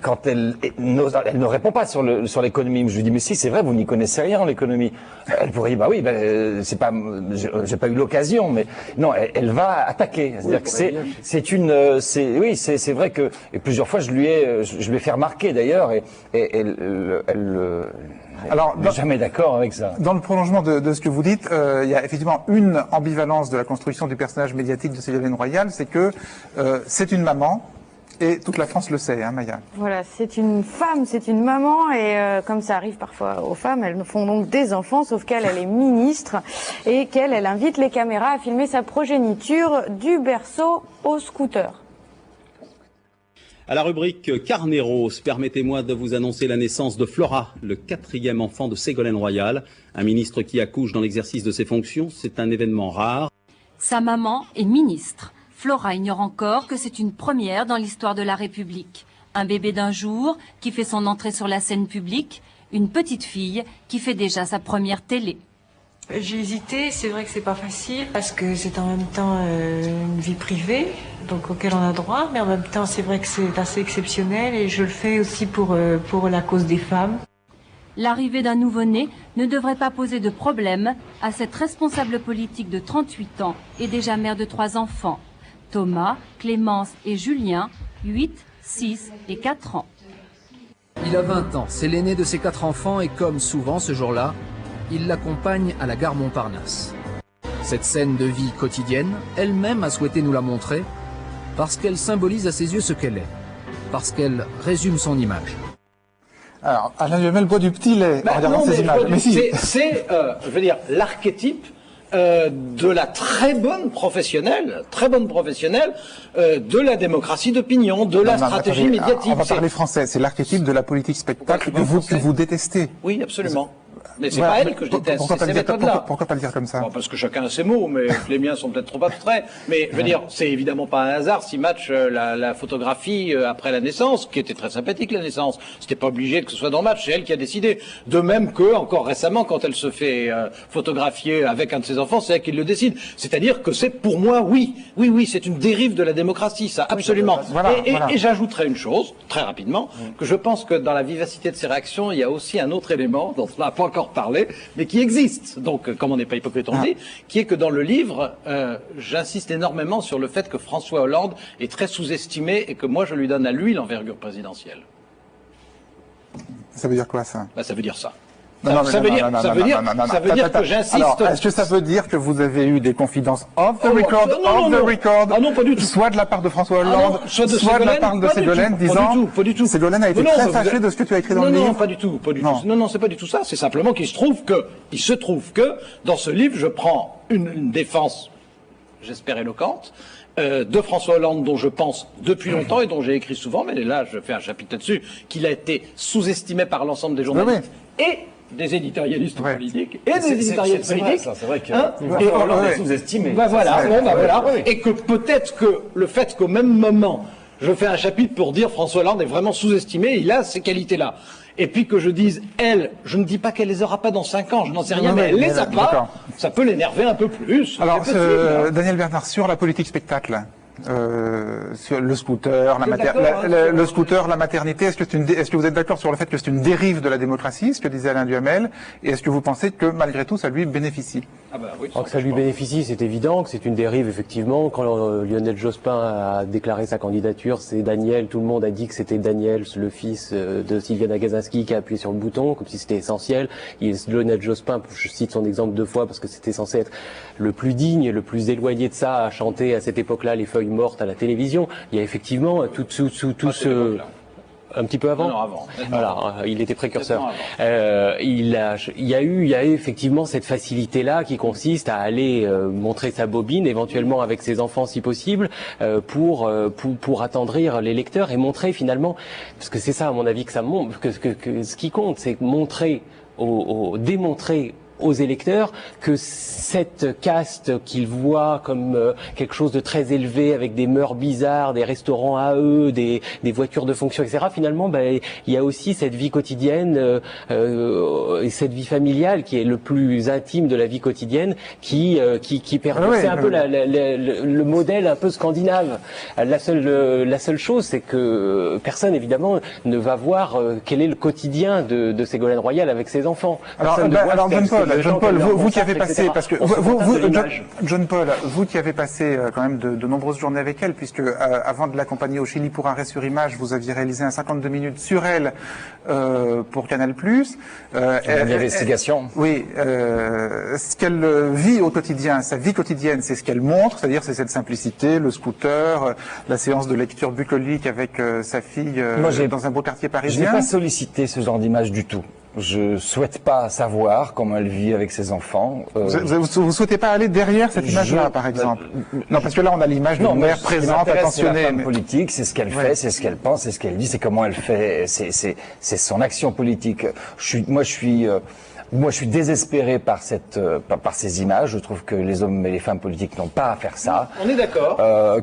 quand elle ne répond pas sur l'économie. Je lui dis mais si, c'est vrai, vous n'y connaissez rien en l'économie. Elle pourrait dire bah oui, c'est pas, j'ai pas eu l'occasion, mais non, elle va attaquer. C'est-à-dire que c'est vrai que et plusieurs fois je lui ai fait remarquer d'ailleurs et elle n'est jamais d'accord avec ça. Dans le prolongement de ce que vous dites, il y a effectivement une ambivalence de la construction du personnage médiatique de Ségolène Royal, c'est que c'est une maman. Et toute la France le sait, hein, Maya. Voilà, c'est une femme, c'est une maman, et comme ça arrive parfois aux femmes, elles font donc des enfants, sauf qu'elle est ministre, et qu'elle invite les caméras à filmer sa progéniture du berceau au scooter. À la rubrique Carnet Rose, permettez-moi de vous annoncer la naissance de Flora, le 4e enfant de Ségolène Royal. Un ministre qui accouche dans l'exercice de ses fonctions, c'est un événement rare. Sa maman est ministre. Flora ignore encore que c'est une première dans l'histoire de la République. Un bébé d'1 jour qui fait son entrée sur la scène publique, une petite fille qui fait déjà sa première télé. J'ai hésité, c'est vrai que c'est pas facile parce que c'est en même temps une vie privée, donc auquel on a droit, mais en même temps c'est vrai que c'est assez exceptionnel et je le fais aussi pour la cause des femmes. L'arrivée d'un nouveau-né ne devrait pas poser de problème à cette responsable politique de 38 ans et déjà mère de 3 enfants. Thomas, Clémence et Julien, 8, 6 et 4 ans. Il a 20 ans, c'est l'aîné de ses 4 enfants et comme souvent ce jour-là, il l'accompagne à la gare Montparnasse. Cette scène de vie quotidienne, elle-même a souhaité nous la montrer parce qu'elle symbolise à ses yeux ce qu'elle est, parce qu'elle résume son image. Alors, Alain Duhamel boit du petit lait en regardant ces images. Mais si. C'est, je veux dire, l'archétype de la très bonne professionnelle de la démocratie d'opinion, de la stratégie médiatique. On va parler français. C'est l'archétype de la politique spectacle que vous détestez. Oui, absolument. Mais c'est pas elle que je déteste, c'est ces méthodes-là. Pourquoi pas le dire comme ça? Bon, parce que chacun a ses mots, mais les miens sont peut-être trop abstraits. Mais je veux dire, c'est évidemment pas un hasard si Match la photographie après la naissance, qui était très sympathique la naissance. C'était pas obligé que ce soit dans Match, c'est elle qui a décidé. De même que, encore récemment, quand elle se fait photographier avec un de ses enfants, c'est elle qui le décide. C'est-à-dire que c'est pour moi, oui, c'est une dérive de la démocratie, ça, absolument. Et j'ajouterais une chose, très rapidement, que je pense que dans la vivacité de ses réactions, il y a aussi un autre élément dont on n'a pas encore parlé, mais qui existe. Donc, comme on n'est pas hypocrite, on dit, qui est que dans le livre, j'insiste énormément sur le fait que François Hollande est très sous-estimé et que moi, je lui donne à lui l'envergure présidentielle. Ça veut dire quoi, ça? Ça veut dire ça. Ça veut dire que j'insiste. Alors, est-ce que ça veut dire que vous avez eu des confidences off the record, Ah non, pas du tout. Soit de la part de François Hollande, soit de la part de Ségolène, disant, pas du tout. Ségolène a été très fâchée de ce que tu as écrit dans le livre. Non, pas du tout, Non, c'est pas du tout ça. C'est simplement qu'il se trouve que, dans ce livre, je prends une défense, j'espère éloquente, de François Hollande, dont je pense depuis longtemps et dont j'ai écrit souvent, mais là, je fais un chapitre là-dessus, qu'il a été sous-estimé par l'ensemble des journalistes et des éditorialistes politiques et des éditorialistes politiques. C'est vrai que Hollande est sous-estimé. Et que peut-être que le fait qu'au même moment, je fais un chapitre pour dire François Hollande est vraiment sous-estimé, il a ces qualités-là. Et puis que je dise, elle, je ne dis pas qu'elle les aura pas dans 5 ans, je n'en sais rien, mais elle les a pas, ça peut l'énerver un peu plus. Alors, Daniel Bernard, sur la politique spectacle, sur le scooter, le scooter, la maternité, est-ce que vous êtes d'accord sur le fait que c'est une dérive de la démocratie, ce que disait Alain Duhamel, et est-ce que vous pensez que malgré tout ça lui bénéficie? Que ça lui bénéficie, c'est évident, que c'est une dérive effectivement. Quand Lionel Jospin a déclaré sa candidature, c'est Daniel, tout le monde a dit que c'était Daniel, le fils de Sylviane Agacinski, qui a appuyé sur le bouton, comme si c'était essentiel. Lionel Jospin, je cite son exemple 2 fois parce que c'était censé être le plus digne, le plus éloigné de ça, à chanter à cette époque-là les feuilles mortes à la télévision. Il y a effectivement tout ce... Un petit peu avant. Non, avant. Voilà, il était précurseur. Il y a eu effectivement cette facilité-là qui consiste à aller montrer sa bobine, éventuellement avec ses enfants si possible, pour attendrir les lecteurs et montrer finalement, parce que c'est ça à mon avis que ça montre, que ce qui compte, c'est montrer, démontrer aux électeurs que cette caste qu'ils voient comme quelque chose de très élevé, avec des mœurs bizarres, des restaurants à eux, des voitures de fonction, etc. Finalement, il y a aussi cette vie quotidienne et cette vie familiale qui est le plus intime de la vie quotidienne, qui perdure. C'est un peu le modèle un peu scandinave. La seule chose, c'est que personne, évidemment, ne va voir quel est le quotidien de Ségolène Royal avec ses enfants. Alors John Paul, vous qui avez passé, parce que John Paul, vous qui avez passé quand même de nombreuses journées avec elle, puisque avant de l'accompagner au Chili pour Arrêt sur Image, vous aviez réalisé un 52 minutes sur elle pour Canal+. Une investigation. Oui, ce qu'elle vit au quotidien, sa vie quotidienne, c'est ce qu'elle montre, c'est-à-dire c'est cette simplicité, le scooter, la séance de lecture bucolique avec sa fille dans un beau quartier parisien. Je n'ai pas sollicité ce genre d'image du tout. Je souhaite pas savoir comment elle vit avec ses enfants. Vous souhaitez pas aller derrière cette image-là, par exemple? Non, parce que là, on a l'image d'une mère présente, attentionnée. C'est la femme politique, c'est ce qu'elle fait, c'est ce qu'elle pense, c'est ce qu'elle dit, c'est comment elle fait, c'est son action politique. Moi, je suis désespéré par ces images. Je trouve que les hommes et les femmes politiques n'ont pas à faire ça. On est d'accord.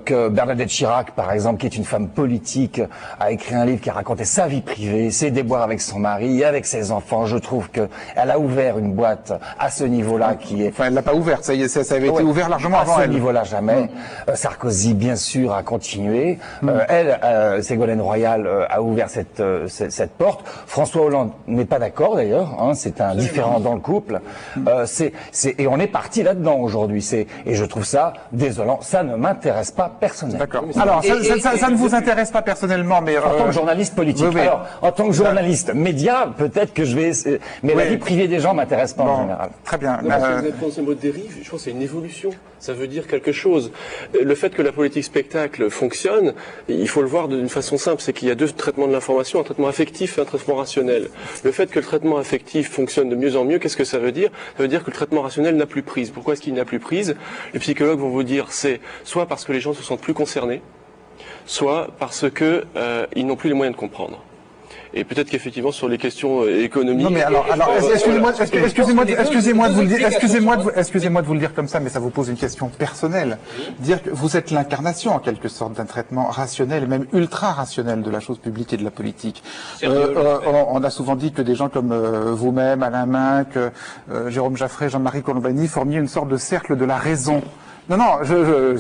Que Bernadette Chirac, par exemple, qui est une femme politique, a écrit un livre qui a raconté sa vie privée, ses déboires avec son mari, avec ses enfants. Je trouve que elle a ouvert une boîte à ce niveau-là qui est... Enfin, elle l'a pas ouverte. Ça avait été ouvert largement avant elle. À ce niveau-là, jamais. Sarkozy, bien sûr, a continué. Ségolène Royal a ouvert cette porte. François Hollande n'est pas d'accord, d'ailleurs. C'est un différent dans le couple. Et on est parti là-dedans aujourd'hui. Et je trouve ça désolant. Ça ne m'intéresse pas personnellement. D'accord. Alors, ça ne vous intéresse pas personnellement, mais... En tant que journaliste politique. Oui. Alors, en tant que journaliste média, peut-être que je vais... Mais la vie privée des gens m'intéresse pas en général. Très bien. Non, parce que vous avez prononcé le mot dérive, je pense que c'est une évolution. Ça veut dire quelque chose. Le fait que la politique spectacle fonctionne, il faut le voir d'une façon simple, c'est qu'il y a deux traitements de l'information, un traitement affectif et un traitement rationnel. Le fait que le traitement affectif fonctionne de mieux en mieux, qu'est-ce que ça veut dire? Ça veut dire que le traitement rationnel n'a plus prise. Pourquoi est-ce qu'il n'a plus prise? Les psychologues vont vous dire c'est soit parce que les gens se sentent plus concernés, soit parce que ils n'ont plus les moyens de comprendre. Et peut-être qu'effectivement sur les questions économiques. Non mais alors excusez-moi de vous le dire comme ça, mais ça vous pose une question personnelle. Dire que vous êtes l'incarnation en quelque sorte d'un traitement rationnel, même ultra rationnel de la chose publique et de la politique. On a souvent dit que des gens comme vous-même, Alain Minc, Jérôme Jaffray, Jean-Marie Colombani formiez une sorte de cercle de la raison. Non,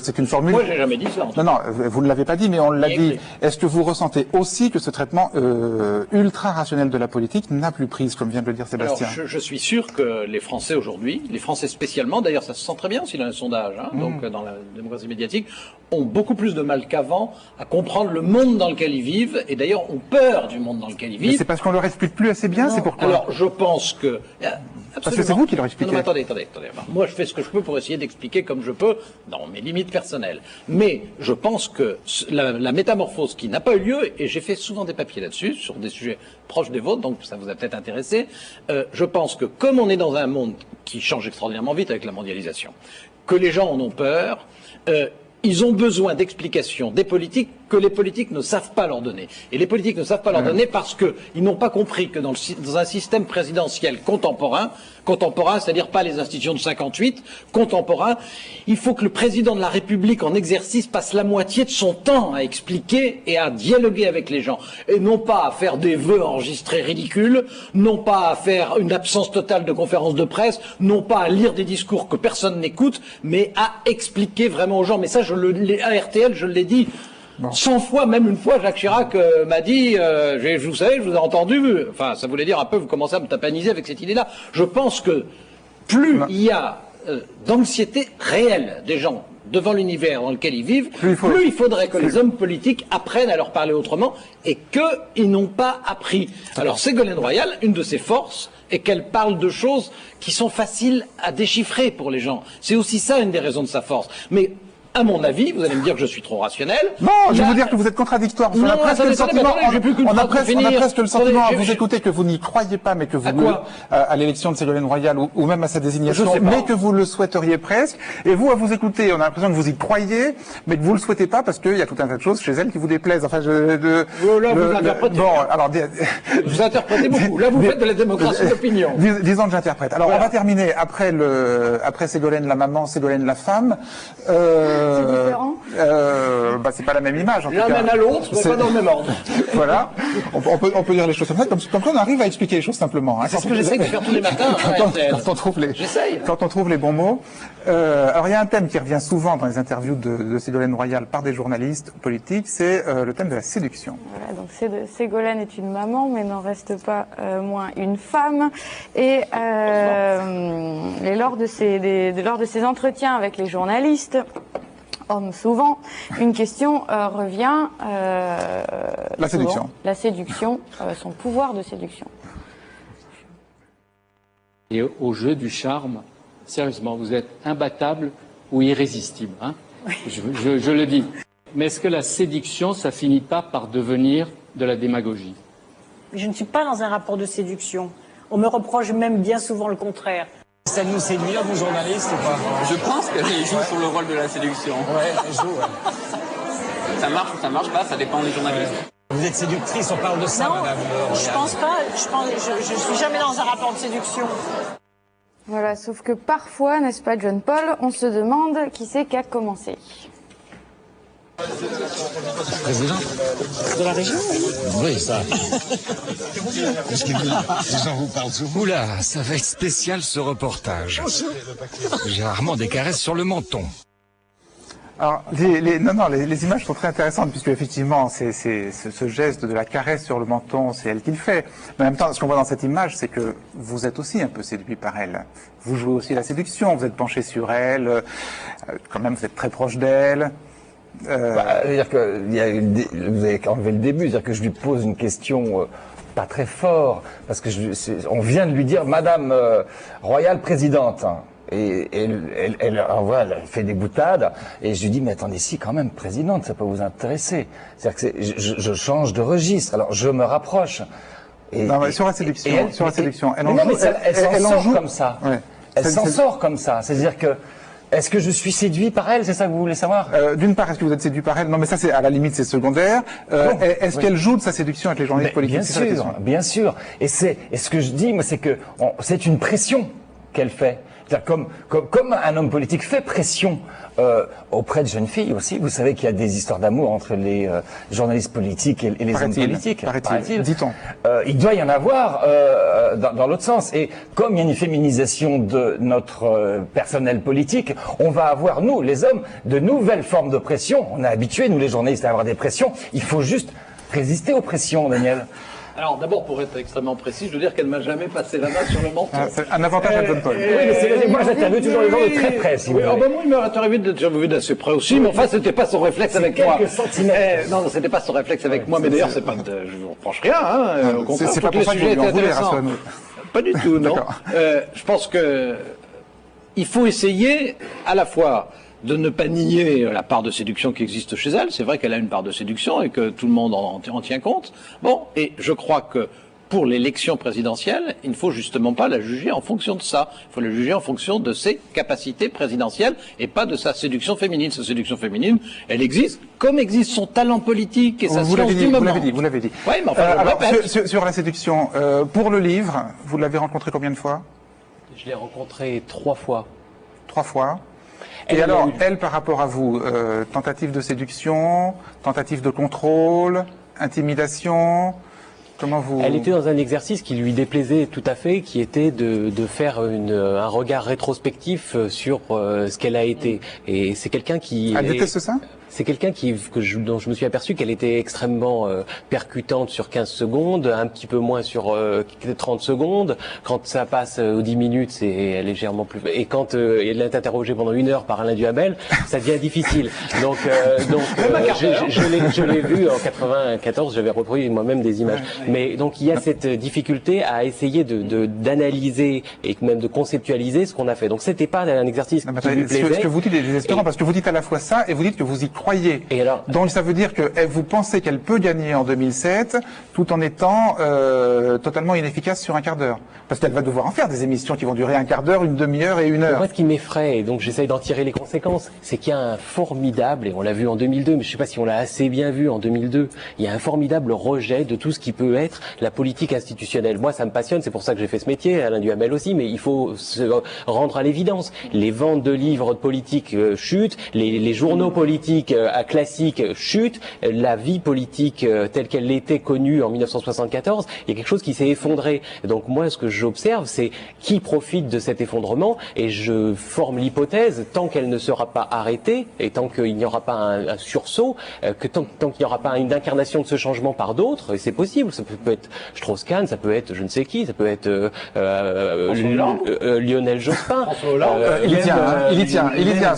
c'est une formule. Moi, j'ai jamais dit ça. Non, vous ne l'avez pas dit, mais on l'a dit. Est-ce que vous ressentez aussi que ce traitement ultra rationnel de la politique n'a plus prise, comme vient de le dire Sébastien? Alors, je suis sûr que les Français aujourd'hui, les Français spécialement, d'ailleurs, ça se sent très bien aussi dans les sondages, donc dans la démocratie médiatique, ont beaucoup plus de mal qu'avant à comprendre le monde dans lequel ils vivent, et d'ailleurs ont peur du monde dans lequel ils vivent. Mais c'est parce qu'on leur explique plus assez bien, c'est pourquoi? Alors, je pense que... Parce que c'est vous qui leur expliquez. Non, mais attendez. Moi, je fais ce que je peux pour essayer d'expliquer comme je peux, dans mes limites personnelles. Mais je pense que la métamorphose qui n'a pas eu lieu, et j'ai fait souvent des papiers là-dessus, sur des sujets proches des vôtres, donc ça vous a peut-être intéressé, je pense que comme on est dans un monde qui change extraordinairement vite avec la mondialisation, que les gens en ont peur, ils ont besoin d'explications des politiques que les politiques ne savent pas leur donner. Et les politiques ne savent pas leur donner parce qu'ils n'ont pas compris que dans un système présidentiel contemporain, c'est-à-dire pas les institutions de 58, contemporain, il faut que le président de la République en exercice passe la moitié de son temps à expliquer et à dialoguer avec les gens. Et non pas à faire des vœux enregistrés ridicules, non pas à faire une absence totale de conférences de presse, non pas à lire des discours que personne n'écoute, mais à expliquer vraiment aux gens. Mais ça, à RTL, je l'ai dit 100 fois, même une fois, Jacques Chirac m'a dit, vous savez, je vous ai entendu, enfin, ça voulait dire un peu, vous commencez à me tapaniser avec cette idée-là. Je pense que plus il y a d'anxiété réelle des gens devant l'univers dans lequel ils vivent, plus il faudrait que les hommes politiques apprennent à leur parler autrement et qu'ils n'ont pas appris. Alors, Ségolène Royal, une de ses forces, est qu'elle parle de choses qui sont faciles à déchiffrer pour les gens. C'est aussi ça une des raisons de sa force. Mais à mon avis, vous allez me dire que je suis trop rationnel. Non, je vais vous dire que vous êtes contradictoire. On a presque le sentiment, on a presque le sentiment à vous écouter que vous n'y croyez pas, mais que vous à l'élection de Ségolène Royal ou même à sa désignation, mais que vous le souhaiteriez presque. Et vous, à vous écouter, on a l'impression que vous y croyez, mais que vous le souhaitez pas parce qu'il y a tout un tas de choses chez elle qui vous déplaisent. Enfin, vous interprétez. Bon, alors, vous interprétez beaucoup. Là, vous faites de la démocratie d'opinion. Disons que j'interprète. Alors, on va terminer après Ségolène la maman, Ségolène la femme. C'est différent. C'est pas la même image en tout cas. L'un mène à l'autre, mais pas dans le même ordre. Voilà. On peut dire les choses comme ça, comme on arrive à expliquer les choses simplement. C'est ce que j'essaie de faire tous les matins. Quand on trouve les bons mots. Alors il y a un thème qui revient souvent dans les interviews de Ségolène Royal par des journalistes politiques, c'est le thème de la séduction. Voilà, donc Ségolène est une maman, mais n'en reste pas moins une femme. Et lors de ces entretiens avec les journalistes, hommes souvent, une question revient. La séduction. Souvent, la séduction, son pouvoir de séduction. Et au jeu du charme, sérieusement, vous êtes imbattable ou irrésistible, hein? Je le dis. Mais est-ce que la séduction, ça finit pas par devenir de la démagogie? Je ne suis pas dans un rapport de séduction. On me reproche même bien souvent le contraire. Ça nous séduire, vous journalistes, ou pas? Je pense qu'elle joue sur le rôle de la séduction. Ouais, elle joue, ouais. Ça marche ou ça marche pas, ça dépend des journalistes. Vous êtes séductrice, on parle de ça, non, madame. Je pense pas. Je suis jamais dans un rapport de séduction. Voilà, sauf que parfois, n'est-ce pas, John Paul, on se demande qui c'est qui a commencé. Président de la région? Oui, ça. Est-ce que les gens vous parlent souvent? Oula, ça va être spécial ce reportage. J'ai rarement des caresses sur le menton. Alors, les images sont très intéressantes puisque effectivement, c'est ce geste de la caresse sur le menton, c'est elle qui le fait. Mais en même temps, ce qu'on voit dans cette image, c'est que vous êtes aussi un peu séduit par elle. Vous jouez aussi la séduction, vous êtes penché sur elle, quand même vous êtes très proche d'elle. C'est-à-dire que vous avez enlevé le début, c'est-à-dire que je lui pose une question pas très fort, parce que on vient de lui dire Madame Royale Présidente. Et elle fait des boutades, et je lui dis, mais attendez, si, quand même, présidente, ça peut vous intéresser. C'est-à-dire que je change de registre, alors je me rapproche. Sur la séduction, elle s'en sort comme ça. Ouais. Elle s'en sort comme ça. C'est-à-dire que, est-ce que je suis séduit par elle? C'est ça que vous voulez savoir? D'une part, est-ce que vous êtes séduit par elle? Non, mais ça, c'est à la limite, c'est secondaire. Est-ce qu'elle joue de sa séduction avec les journalistes politiques? Bien sûr. Et ce que je dis, moi, c'est que c'est une pression qu'elle fait. C'est-à-dire comme un homme politique fait pression auprès de jeunes filles aussi. Vous savez qu'il y a des histoires d'amour entre les journalistes politiques et les hommes politiques. Paraît-il. Dit-on. Il doit y en avoir dans l'autre sens. Et comme il y a une féminisation de notre personnel politique, on va avoir, nous, les hommes, de nouvelles formes de pression. On est habitués, nous les journalistes, à avoir des pressions. Il faut juste résister aux pressions, Daniel. Alors d'abord, pour être extrêmement précis, je veux dire qu'elle m'a jamais passé la main sur le menton. C'est un avantage à John Paul. Oui, mais moi j'interviewe toujours les gens de très près. Si moi il m'est arrivé d'être vu d'assez près aussi, mais enfin c'était pas son réflexe avec moi. Non, c'était pas son réflexe avec moi, mais d'ailleurs c'est pas, je vous reproche rien. Au contraire, c'est pas pour ça que vous lui en voulez, rassurez-nous. Pas du tout, non. Je pense que il faut essayer à la fois de ne pas nier la part de séduction qui existe chez elle. C'est vrai qu'elle a une part de séduction et que tout le monde en tient compte. Bon, et je crois que pour l'élection présidentielle, il ne faut justement pas la juger en fonction de ça. Il faut la juger en fonction de ses capacités présidentielles et pas de sa séduction féminine. Sa séduction féminine, elle existe comme existe son talent politique et sa science du moment. Vous l'avez dit. Oui, mais enfin, alors, sur la séduction, pour le livre, vous l'avez rencontré combien de fois? Je l'ai rencontré 3 fois. 3 fois. Et alors, elle, par rapport à vous, tentative de séduction, tentative de contrôle, intimidation, comment vous... Elle était dans un exercice qui lui déplaisait tout à fait, qui était de faire un regard rétrospectif sur ce qu'elle a été. Et c'est quelqu'un qui... Elle déteste ça? c'est quelqu'un dont je me suis aperçu qu'elle était extrêmement percutante sur 15 secondes, un petit peu moins sur 30 secondes. Quand ça passe aux 10 minutes, c'est légèrement plus... Et quand elle est interrogée pendant 1 heure par Alain Duhamel, ça devient difficile. Donc je l'ai vu en 94, j'avais reproduit moi-même des images. Mais donc il y a cette difficulté à essayer d'analyser et même de conceptualiser ce qu'on a fait. Donc c'était pas un exercice qui lui plaisait. Ce que vous dites est désespérant, parce que vous dites à la fois ça et vous dites que vous y croyez. Et alors, donc ça veut dire que vous pensez qu'elle peut gagner en 2007 tout en étant totalement inefficace sur un quart d'heure. Parce qu'elle va devoir en faire des émissions qui vont durer un quart d'heure, une demi-heure et 1 heure. Moi, ce qui m'effraie, et donc j'essaye d'en tirer les conséquences, c'est qu'il y a un formidable, et on l'a vu en 2002, mais je ne sais pas si on l'a assez bien vu en 2002, il y a un formidable rejet de tout ce qui peut être la politique institutionnelle. Moi, ça me passionne, c'est pour ça que j'ai fait ce métier, Alain Duhamel aussi, mais il faut se rendre à l'évidence. Les ventes de livres de politique chutent, les journaux politiques classiques chutent, la vie politique telle qu'elle était connue en 1974, il y a quelque chose qui s'est effondré. Donc moi, ce que j'observe, c'est qui profite de cet effondrement, et je forme l'hypothèse, tant qu'elle ne sera pas arrêtée, et tant qu'il n'y aura pas un sursaut, que tant qu'il n'y aura pas une incarnation de ce changement par d'autres, et c'est possible, ça peut être Strauss-Kahn, ça peut être je ne sais qui, ça peut être Lionel Jospin, il y tient,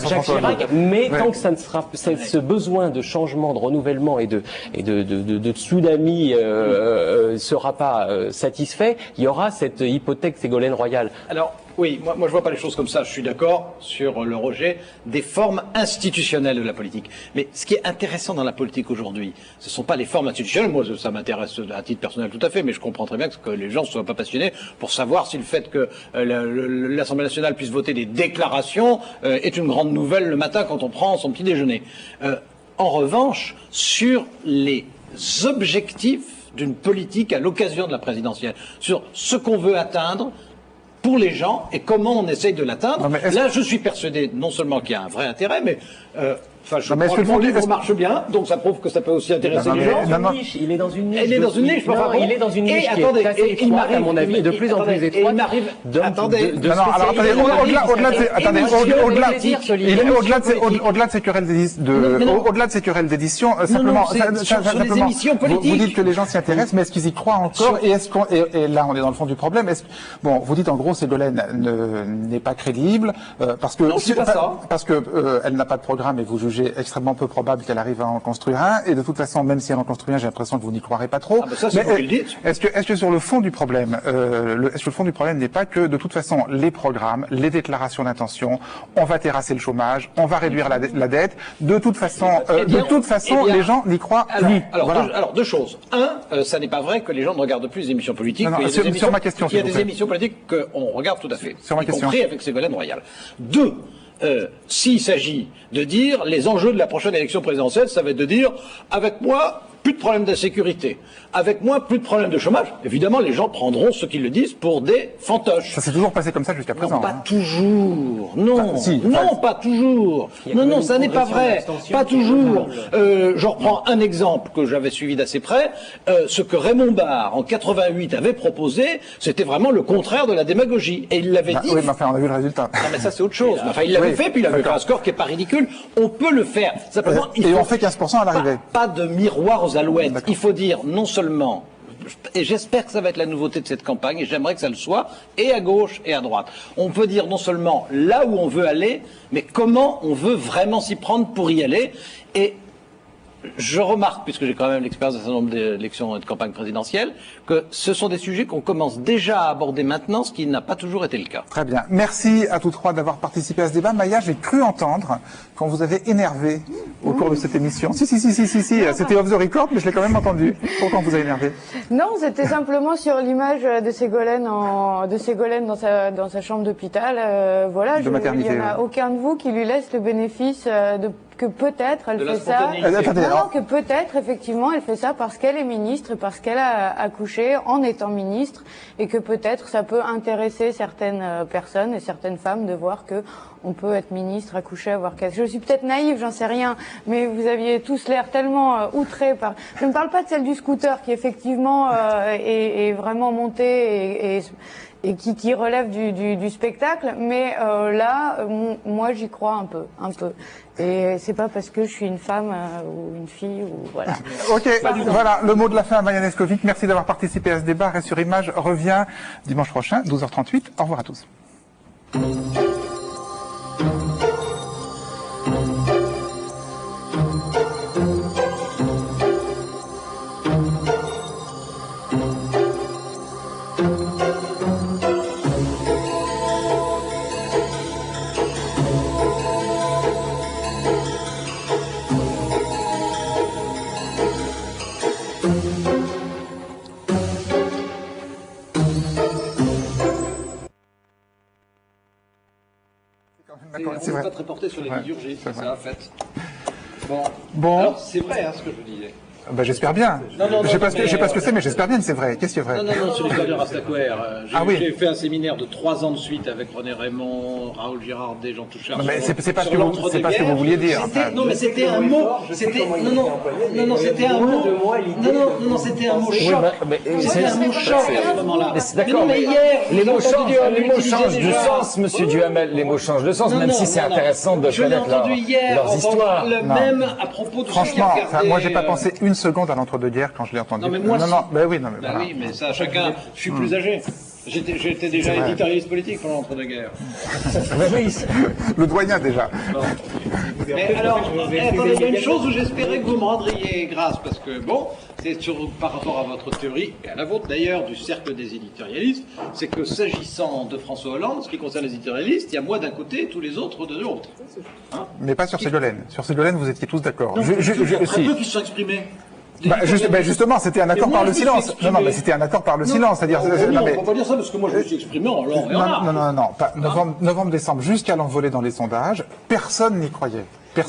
Jacques Chirac, mais tant que ça ne sera, ce besoin de changement, de renouvellement et de tsunami sera pas satisfait, il y aura cette hypothèque Ségolène Royal. Alors, oui, moi je vois pas les choses comme ça. Je suis d'accord sur le rejet des formes institutionnelles de la politique. Mais ce qui est intéressant dans la politique aujourd'hui, ce sont pas les formes institutionnelles. Moi, ça m'intéresse à titre personnel tout à fait, mais je comprends très bien que les gens ne soient pas passionnés pour savoir si le fait que l'Assemblée nationale puisse voter des déclarations est une grande nouvelle le matin quand on prend son petit déjeuner. En revanche, sur les objectifs d'une politique à l'occasion de la présidentielle, sur ce qu'on veut atteindre pour les gens et comment on essaye de l'atteindre. Là, je suis persuadé non seulement qu'il y a un vrai intérêt, mais je crois que mon livre marche bien, donc ça prouve que ça peut aussi intéresser les gens. Il est dans une niche. Il est dans une niche, il est dans une niche qui est assez étroite, à mon avis, de plus en plus étroite. Au-delà de ces querelles d'édition, simplement, vous dites que les gens s'y intéressent, mais est-ce qu'ils y croient encore? Et là, on est dans le fond du problème. Bon, vous dites en gros, Ségolène n'est pas crédible parce que elle n'a pas de programme et vous jugez extrêmement peu probable qu'elle arrive à en construire un. Et de toute façon, même si elle en construit un, j'ai l'impression que vous n'y croirez pas trop. Est-ce que sur le fond du problème, est-ce que le fond du problème n'est pas que de toute façon, les programmes, les déclarations d'intention, on va terrasser le chômage, on va réduire la dette. De toute façon, les gens n'y croient plus. Alors, deux choses. Ça n'est pas vrai que les gens ne regardent plus les émissions politiques. Sur ma question, il y a des émissions politiques qu'on regarde tout à fait, y compris avec Ségolène Royal. Deux, s'il s'agit de dire les enjeux de la prochaine élection présidentielle, ça va être de dire avec moi plus de problème d'insécurité, avec moi plus de problème de chômage. Évidemment, les gens prendront ce qu'ils le disent pour des fantoches. Ça s'est toujours passé comme ça jusqu'à présent. Non, pas toujours. Non, pas toujours. Non, ça n'est pas vrai. Pas toujours. Je reprends un exemple que j'avais suivi d'assez près. Ce que Raymond Barre, en 88, avait proposé, c'était vraiment le contraire de la démagogie. Et il l'avait dit. Oui, mais enfin, on a vu le résultat. Non, mais ça, c'est autre chose. Enfin, il l'avait fait, puis il avait fait un score qui est pas ridicule. On peut le faire. Simplement, et on fait 15% à l'arrivée. Pas de miroir aux alouettes. Il faut dire non seulement, et j'espère que ça va être la nouveauté de cette campagne, et j'aimerais que ça le soit, et à gauche et à droite. On peut dire non seulement là où on veut aller, mais comment on veut vraiment s'y prendre pour y aller. Et je remarque, puisque j'ai quand même l'expérience d'un certain nombre d'élections et de campagnes présidentielles, que ce sont des sujets qu'on commence déjà à aborder maintenant, ce qui n'a pas toujours été le cas. Très bien. Merci à tous trois d'avoir participé à ce débat. Maya, j'ai cru entendre quand vous avez énervé au cours de cette émission. Si, c'était off the record, mais je l'ai quand même entendu. Pourquoi vous avez énervé? Non, c'était simplement sur l'image de Ségolène dans sa chambre d'hôpital. Voilà, il n'y en a aucun de vous qui lui laisse le bénéfice que peut-être elle fait ça. Non, que peut-être effectivement elle fait ça parce qu'elle est ministre et parce qu'elle a accouché en étant ministre, et que peut-être ça peut intéresser certaines personnes et certaines femmes de voir que on peut être ministre, accoucher, avoir quelque chose. Je suis peut-être naïve, j'en sais rien, mais vous aviez tous l'air tellement outrés par. Je ne parle pas de celle du scooter qui effectivement est vraiment montée et qui relève du spectacle, mais là, moi j'y crois un peu. Et c'est pas parce que je suis une femme ou une fille ou voilà. Ok, voilà le mot de la fin à Marianne Escovic. Merci d'avoir participé à ce débat. Reste sur Image revient dimanche prochain, 12h38. Au revoir à tous. On ne peut pas te reporter sur les liturgies, c'est ça en fait. Bon. Alors c'est vrai ce que je disais. Ben, j'espère bien. Je sais pas ce que c'est, mais j'espère bien que c'est vrai. Qu'est-ce qui est vrai? Non, sur l'histoire de Rastaquouère. J'ai fait un séminaire de 3 ans de suite avec René Raymond, Raoul Girardet, Jean Touchard. Non, mais c'est pas ce que vous vouliez dire. Non, mais c'était un mot. C'était un mot. Non, c'était un mot choc. C'était un mot choc à ce moment-là. D'accord, mais les mots changent de sens, monsieur Duhamel. Les mots changent de sens, même si c'est intéressant de connaître leurs histoires. Le même à propos de franchement, moi j'ai pas pensé une seconde à l'entre-deux-guerres quand je l'ai entendu. Non, mais moi, oui, mais ça, chacun. Je suis plus âgé. J'étais déjà éditorialiste politique pendant l'entre-deux-guerres. Le doyen déjà. Bon. Mais alors, attendez, il y a une chose où j'espérais que vous me rendriez grâce, parce que bon, c'est par rapport à votre théorie, et à la vôtre d'ailleurs, du cercle des éditorialistes, c'est que s'agissant de François Hollande, ce qui concerne les éditorialistes, il y a moi d'un côté et tous les autres de l'autre. Hein? Mais pas sur Ségolène. Sur Ségolène, vous étiez tous d'accord. Il y a très peu qui se sont exprimés. Justement, c'était un accord par le silence. Non, mais c'était un accord par le silence, c'est-à-dire. Non, on va pas dire ça parce que moi je me suis exprimé en long et en large. Non. Novembre, décembre, jusqu'à l'envolée dans les sondages, personne n'y croyait. Il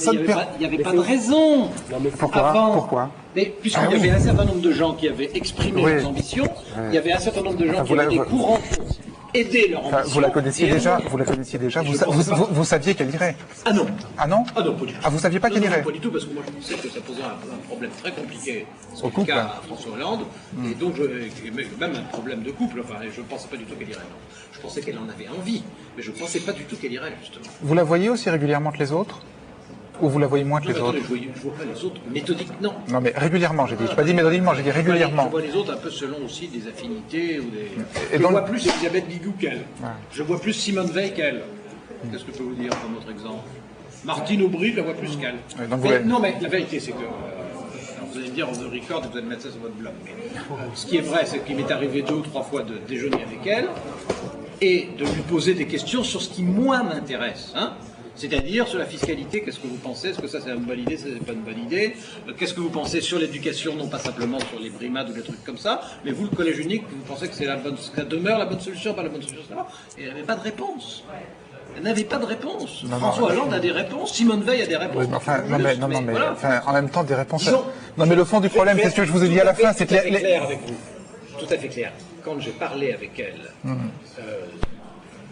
n'y avait pas de raison. Pourquoi Mais puisqu'il y avait un certain nombre de gens qui avaient exprimé leurs ambitions, il y avait un certain nombre de gens qui avaient des courants pour aider leur ambition. Vous la connaissiez déjà. Vous saviez qu'elle irait. Ah non. Ah non? Ah non, pas du tout. Ah, vous saviez pas qu'elle irait? Pas du tout, parce que moi je pensais que ça posait un problème très compliqué au couple à François Hollande, et donc même un problème de couple. Enfin, je ne pensais pas du tout qu'elle irait. Non. Je pensais qu'elle en avait envie, mais je ne pensais pas du tout qu'elle irait justement. Vous la voyez aussi régulièrement que les autres? Ou vous la voyez moins que les autres? Je vois pas les autres méthodiquement. Non, mais régulièrement, j'ai dit. Je n'ai pas dit méthodiquement, j'ai dit régulièrement. Je vois les autres un peu selon aussi des affinités ou des. Je vois plus Elisabeth Guigou qu'elle. Je vois plus Simone Veil qu'elle. Qu'est-ce que je peux vous dire comme autre exemple? Martine Aubry, je la vois plus qu'elle. Non, mais la vérité, c'est que. Vous allez me dire, on the record, vous allez mettre ça sur votre blog. Mais, ce qui est vrai, c'est qu'il m'est arrivé 2 ou 3 fois de déjeuner avec elle et de lui poser des questions sur ce qui, moi, m'intéresse. Hein. C'est-à-dire sur la fiscalité, qu'est-ce que vous pensez? Est-ce que ça c'est une bonne idée, ça c'est pas une bonne idée? Qu'est-ce que vous pensez sur l'éducation, non pas simplement sur les brimades ou des trucs comme ça, mais vous, le collège unique, vous pensez que c'est ça demeure la bonne solution, pas la bonne solution, etc. Et elle n'avait pas de réponse. Elle n'avait pas de réponse. François Hollande a des réponses, Simone Veil a des réponses. Oui, en même temps, des réponses. Non, mais le fond du problème, c'est ce que je vous ai dit à la fin, c'est que clair avec vous. Tout à fait clair. Quand j'ai parlé avec elle.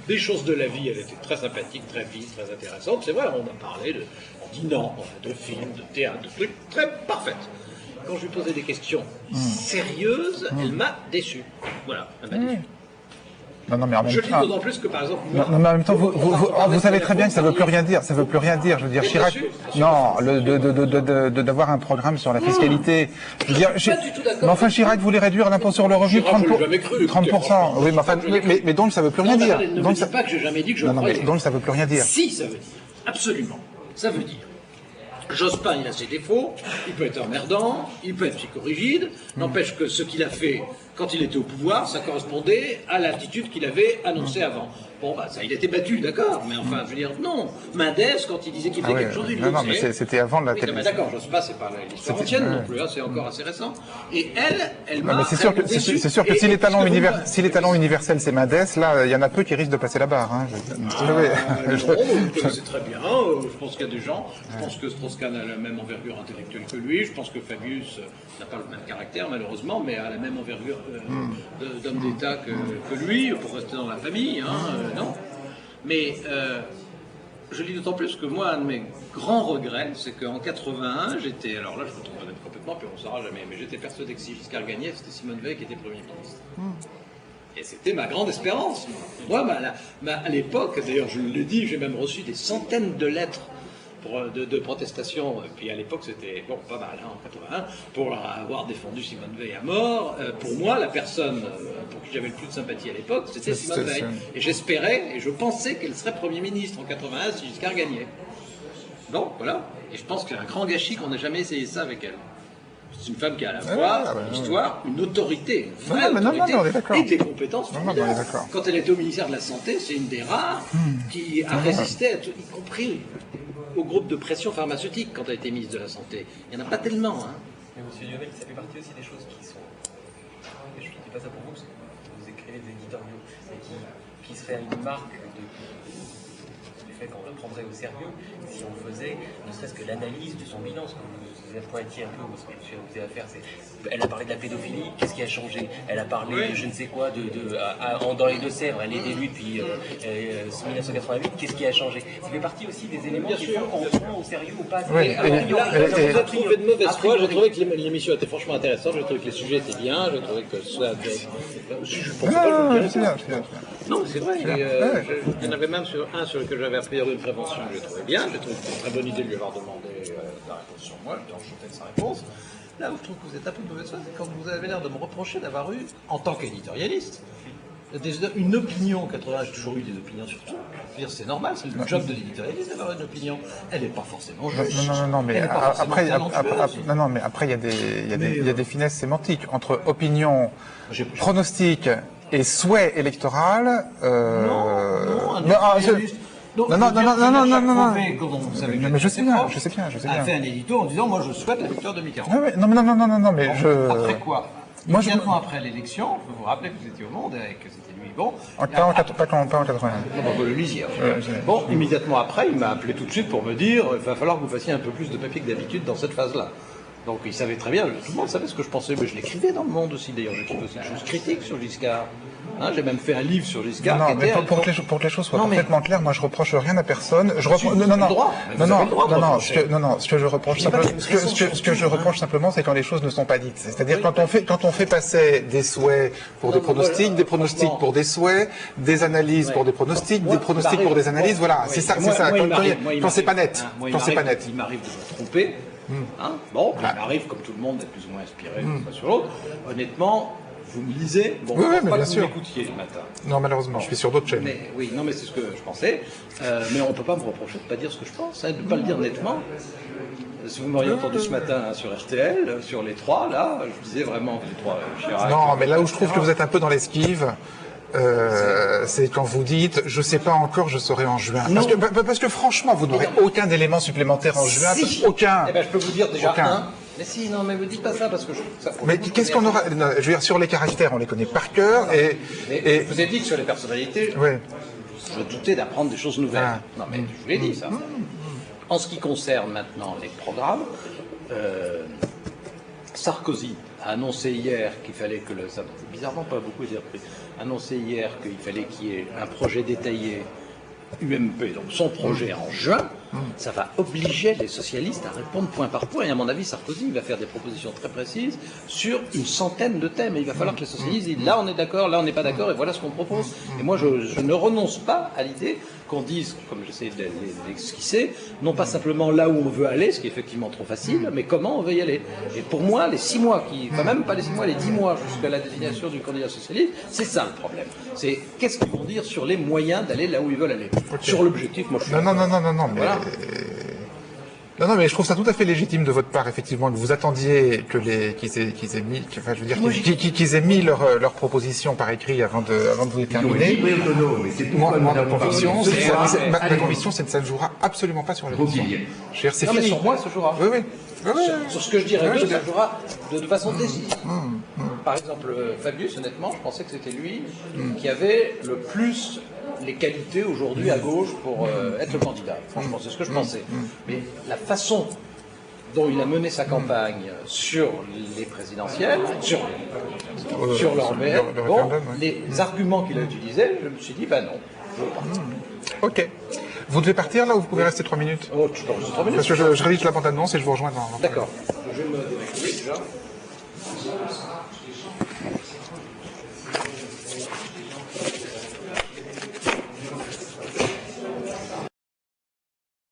Des choses de la vie, elle était très sympathique, très vive, très intéressante. C'est vrai, on a parlé de dînant, de films, de théâtre, de trucs très parfaits. Quand je lui posais des questions sérieuses, elle m'a déçu. Voilà, elle m'a déçu. Non, mais en même temps. Je dis d'autant plus que, par exemple. Non, mais en même temps, vous savez très bien que ça ne veut plus rien dire. Ça ne veut plus rien dire. Je veux dire, Chirac. Non, d'avoir un programme sur la fiscalité. Je veux dire, mais enfin, Chirac voulait réduire l'impôt sur le revenu 30%. Oui, mais donc ça ne veut plus rien dire. Ne me dites pas que j'ai jamais dit que je croyais. Donc ça ne veut plus rien dire. Si, ça veut dire. Absolument. Ça veut dire. Jospin, il a ses défauts, il peut être emmerdant, il peut être psychorigide, n'empêche que ce qu'il a fait quand il était au pouvoir, ça correspondait à l'attitude qu'il avait annoncée avant. Bon, bah, ça, il était battu, d'accord, mais enfin, je veux dire, non. Mendès, quand il disait qu'il faisait quelque chose, il le Non, mais c'était avant de la télévision. D'accord, Jospin, c'est pas l'histoire ancienne non plus, hein, c'est encore assez récent. Et elle m'a. C'est sûr que si les talents universels, c'est Mendès, là, il y en a peu qui risquent de passer la barre. Hein. C'est très bien, je pense qu'il y a des gens, je pense que Strauss-Kahn a la même envergure intellectuelle que lui, je pense que Fabius n'a pas le même caractère, malheureusement, mais a la même envergure d'homme d'État que lui, pour rester dans la famille, non. Mais je dis d'autant plus que moi, un de mes grands regrets, c'est qu'en 81, j'étais, alors là je me trompe complètement, puis on ne saura jamais, mais j'étais persuadé que si Giscard gagnait, c'était Simone Veil qui était Premier ministre. Et c'était ma grande espérance. Moi, à l'époque, d'ailleurs, je l'ai dit, j'ai même reçu des centaines de lettres de protestation. Et puis à l'époque, c'était pas mal, en 81, pour avoir défendu Simone Veil à mort. Pour moi, la personne pour qui j'avais le plus de sympathie à l'époque, c'était Simone Veil. Et j'espérais, et je pensais qu'elle serait Premier ministre en 81 si Giscard gagnait. Donc voilà. Et je pense que c'est un grand gâchis qu'on n'ait jamais essayé ça avec elle. C'est une femme qui a à la fois une histoire, une autorité, une vraie autorité, et des compétences formidables. Quand elle était au ministère de la Santé, c'est une des rares qui a résisté, y compris au groupe de pression pharmaceutique quand elle était ministre de la Santé. Il n'y en a pas tellement. Hein. Mais M. Duhamel, ça fait partie aussi des choses qui sont... Je ne dis pas ça pour vous, parce que vous écrivez des éditoriaux, qui seraient une marque du fait qu'on le prendrait au sérieux si on faisait ne serait-ce que l'analyse de son bilan, ce que vous pointiez un peu, ce que je suis amusé à faire, c'est elle a parlé de la pédophilie, qu'est-ce qui a changé? Elle a parlé de je ne sais quoi, dans les Deux-Sèvres, elle est élue depuis 1988, qu'est-ce qui a changé? Ça fait partie aussi des éléments qui font qu'on prend au sérieux ou pas. Oui, je trouvais de mauvaise foi, j'ai trouvé que l'émission était franchement intéressante, j'ai trouvé que les sujets étaient bien, j'ai trouvé que ça... Je pensais pas que je dirais ça. Non, c'est vrai. Il y en avait même un sur lequel j'avais a priori une prévention que j'ai trouvé bien. J'ai trouvé que c'était une très bonne idée de lui avoir demandé la réponse sur moi. J'étais enchanté de sa réponse. Là où je trouve que vous êtes un peu de mauvaise foi, c'est quand vous avez l'air de me reprocher d'avoir eu, en tant qu'éditorialiste, une opinion. 80, j'ai toujours eu des opinions sur tout. Je veux dire, c'est normal, c'est le job de l'éditorialiste d'avoir une opinion. Elle n'est pas forcément juste. Non, mais après, il y a des finesses sémantiques entre opinion, pronostic et souhait électoral. Non. Vous savez mais je sais bien. A fait un édito en disant, moi, je souhaite la victoire de Mitterrand. Non, mais je... Après quoi? Immédiatement après l'élection, vous vous rappelez que vous étiez au Monde et que c'était lui, bon. Pas en 80. Vous le lisiez. Bon, immédiatement après, il m'a appelé tout de suite pour me dire, il va falloir que vous fassiez un peu plus de papier que d'habitude dans cette phase-là. Donc il savait très bien, tout le monde savait ce que je pensais, mais je l'écrivais dans le Monde aussi, d'ailleurs, j'écrivais aussi des choses critiques sur Giscard. Hein, j'ai même fait un livre sur Giscard. Non, mais pour que les choses soient parfaitement claires, moi je reproche rien à personne. Ce que je reproche simplement, c'est quand les choses ne sont pas dites. C'est-à-dire quand on fait passer des souhaits pour des pronostics, des pronostics pour des souhaits, des analyses pour des pronostics, des pronostics pour des analyses, voilà, c'est ça. Quand c'est pas net, il m'arrive de me tromper. Bon, il m'arrive, comme tout le monde, d'être plus ou moins inspiré d'une fois sur l'autre. Honnêtement, vous me lisez, bon, mais pas bien que vous m'écoutiez le matin. Non, malheureusement, je suis sur d'autres chaînes. Mais c'est ce que je pensais. Mais on ne peut pas me reprocher de ne pas dire ce que je pense, de ne pas le dire nettement. Si vous m'auriez entendu ce matin sur RTL, sur les trois, là, je disais vraiment les trois Chirac. Non, mais là où je trouve que vous êtes un peu dans l'esquive, c'est quand vous dites je sais pas encore, je saurai en juin. Parce que franchement, vous n'aurez aucun élément supplémentaire en juin. Aucun. Eh ben, je peux vous dire déjà un. Mais si, non, mais vous dites pas ça parce que mais qu'est-ce qu'on aura? Je veux dire, sur les caractères, on les connaît par cœur. Et je vous ai dit que sur les personnalités, je doutais d'apprendre des choses nouvelles. Non, mais je vous l'ai dit ça. En ce qui concerne maintenant les programmes, Sarkozy a annoncé hier qu'il fallait que ça bizarrement pas beaucoup été repris. Annoncé hier qu'il fallait qu'il y ait un projet détaillé UMP, donc son projet en juin, ça va obliger les socialistes à répondre point par point. Et à mon avis, Sarkozy va faire des propositions très précises sur une centaine de thèmes. Et il va falloir que les socialistes disent là on est d'accord, là on n'est pas d'accord, et voilà ce qu'on propose. Et moi, je ne renonce pas à l'idée qu'on dise, comme j'essaie de l'esquisser, non pas simplement là où on veut aller, ce qui est effectivement trop facile, mais comment on veut y aller. Et pour moi, les 6 mois, enfin même pas les 6 mois, les 10 mois jusqu'à la désignation du candidat socialiste, c'est ça le problème. C'est qu'est-ce qu'ils vont dire sur les moyens d'aller là où ils veulent aller. Sur l'objectif, moi je suis... Non, mais... Voilà. Non, mais je trouve ça tout à fait légitime de votre part, effectivement, que vous attendiez qu'ils aient mis leurs propositions par écrit avant de vous déterminer. Ma conviction, c'est que ça ne jouera absolument pas sur l'élection. Non, mais sur moi, ça jouera. Oui. Sur ce que je dirais ça jouera de façon décisive. Par exemple, Fabius, honnêtement, je pensais que c'était lui qui avait le plus les qualités aujourd'hui à gauche pour être le candidat. Franchement, c'est ce que je pensais. Mais la façon dont il a mené sa campagne sur les présidentielles, sur leur maire, les arguments qu'il a utilisés, je me suis dit, ben non, je veux pas. Ok. Vous devez partir là ou vous pouvez rester 3 minutes? Oh, je peux rester 3 minutes. Parce que je rédige la bande-annonce et je vous rejoins dans... D'accord. Je vais me déconnecter déjà.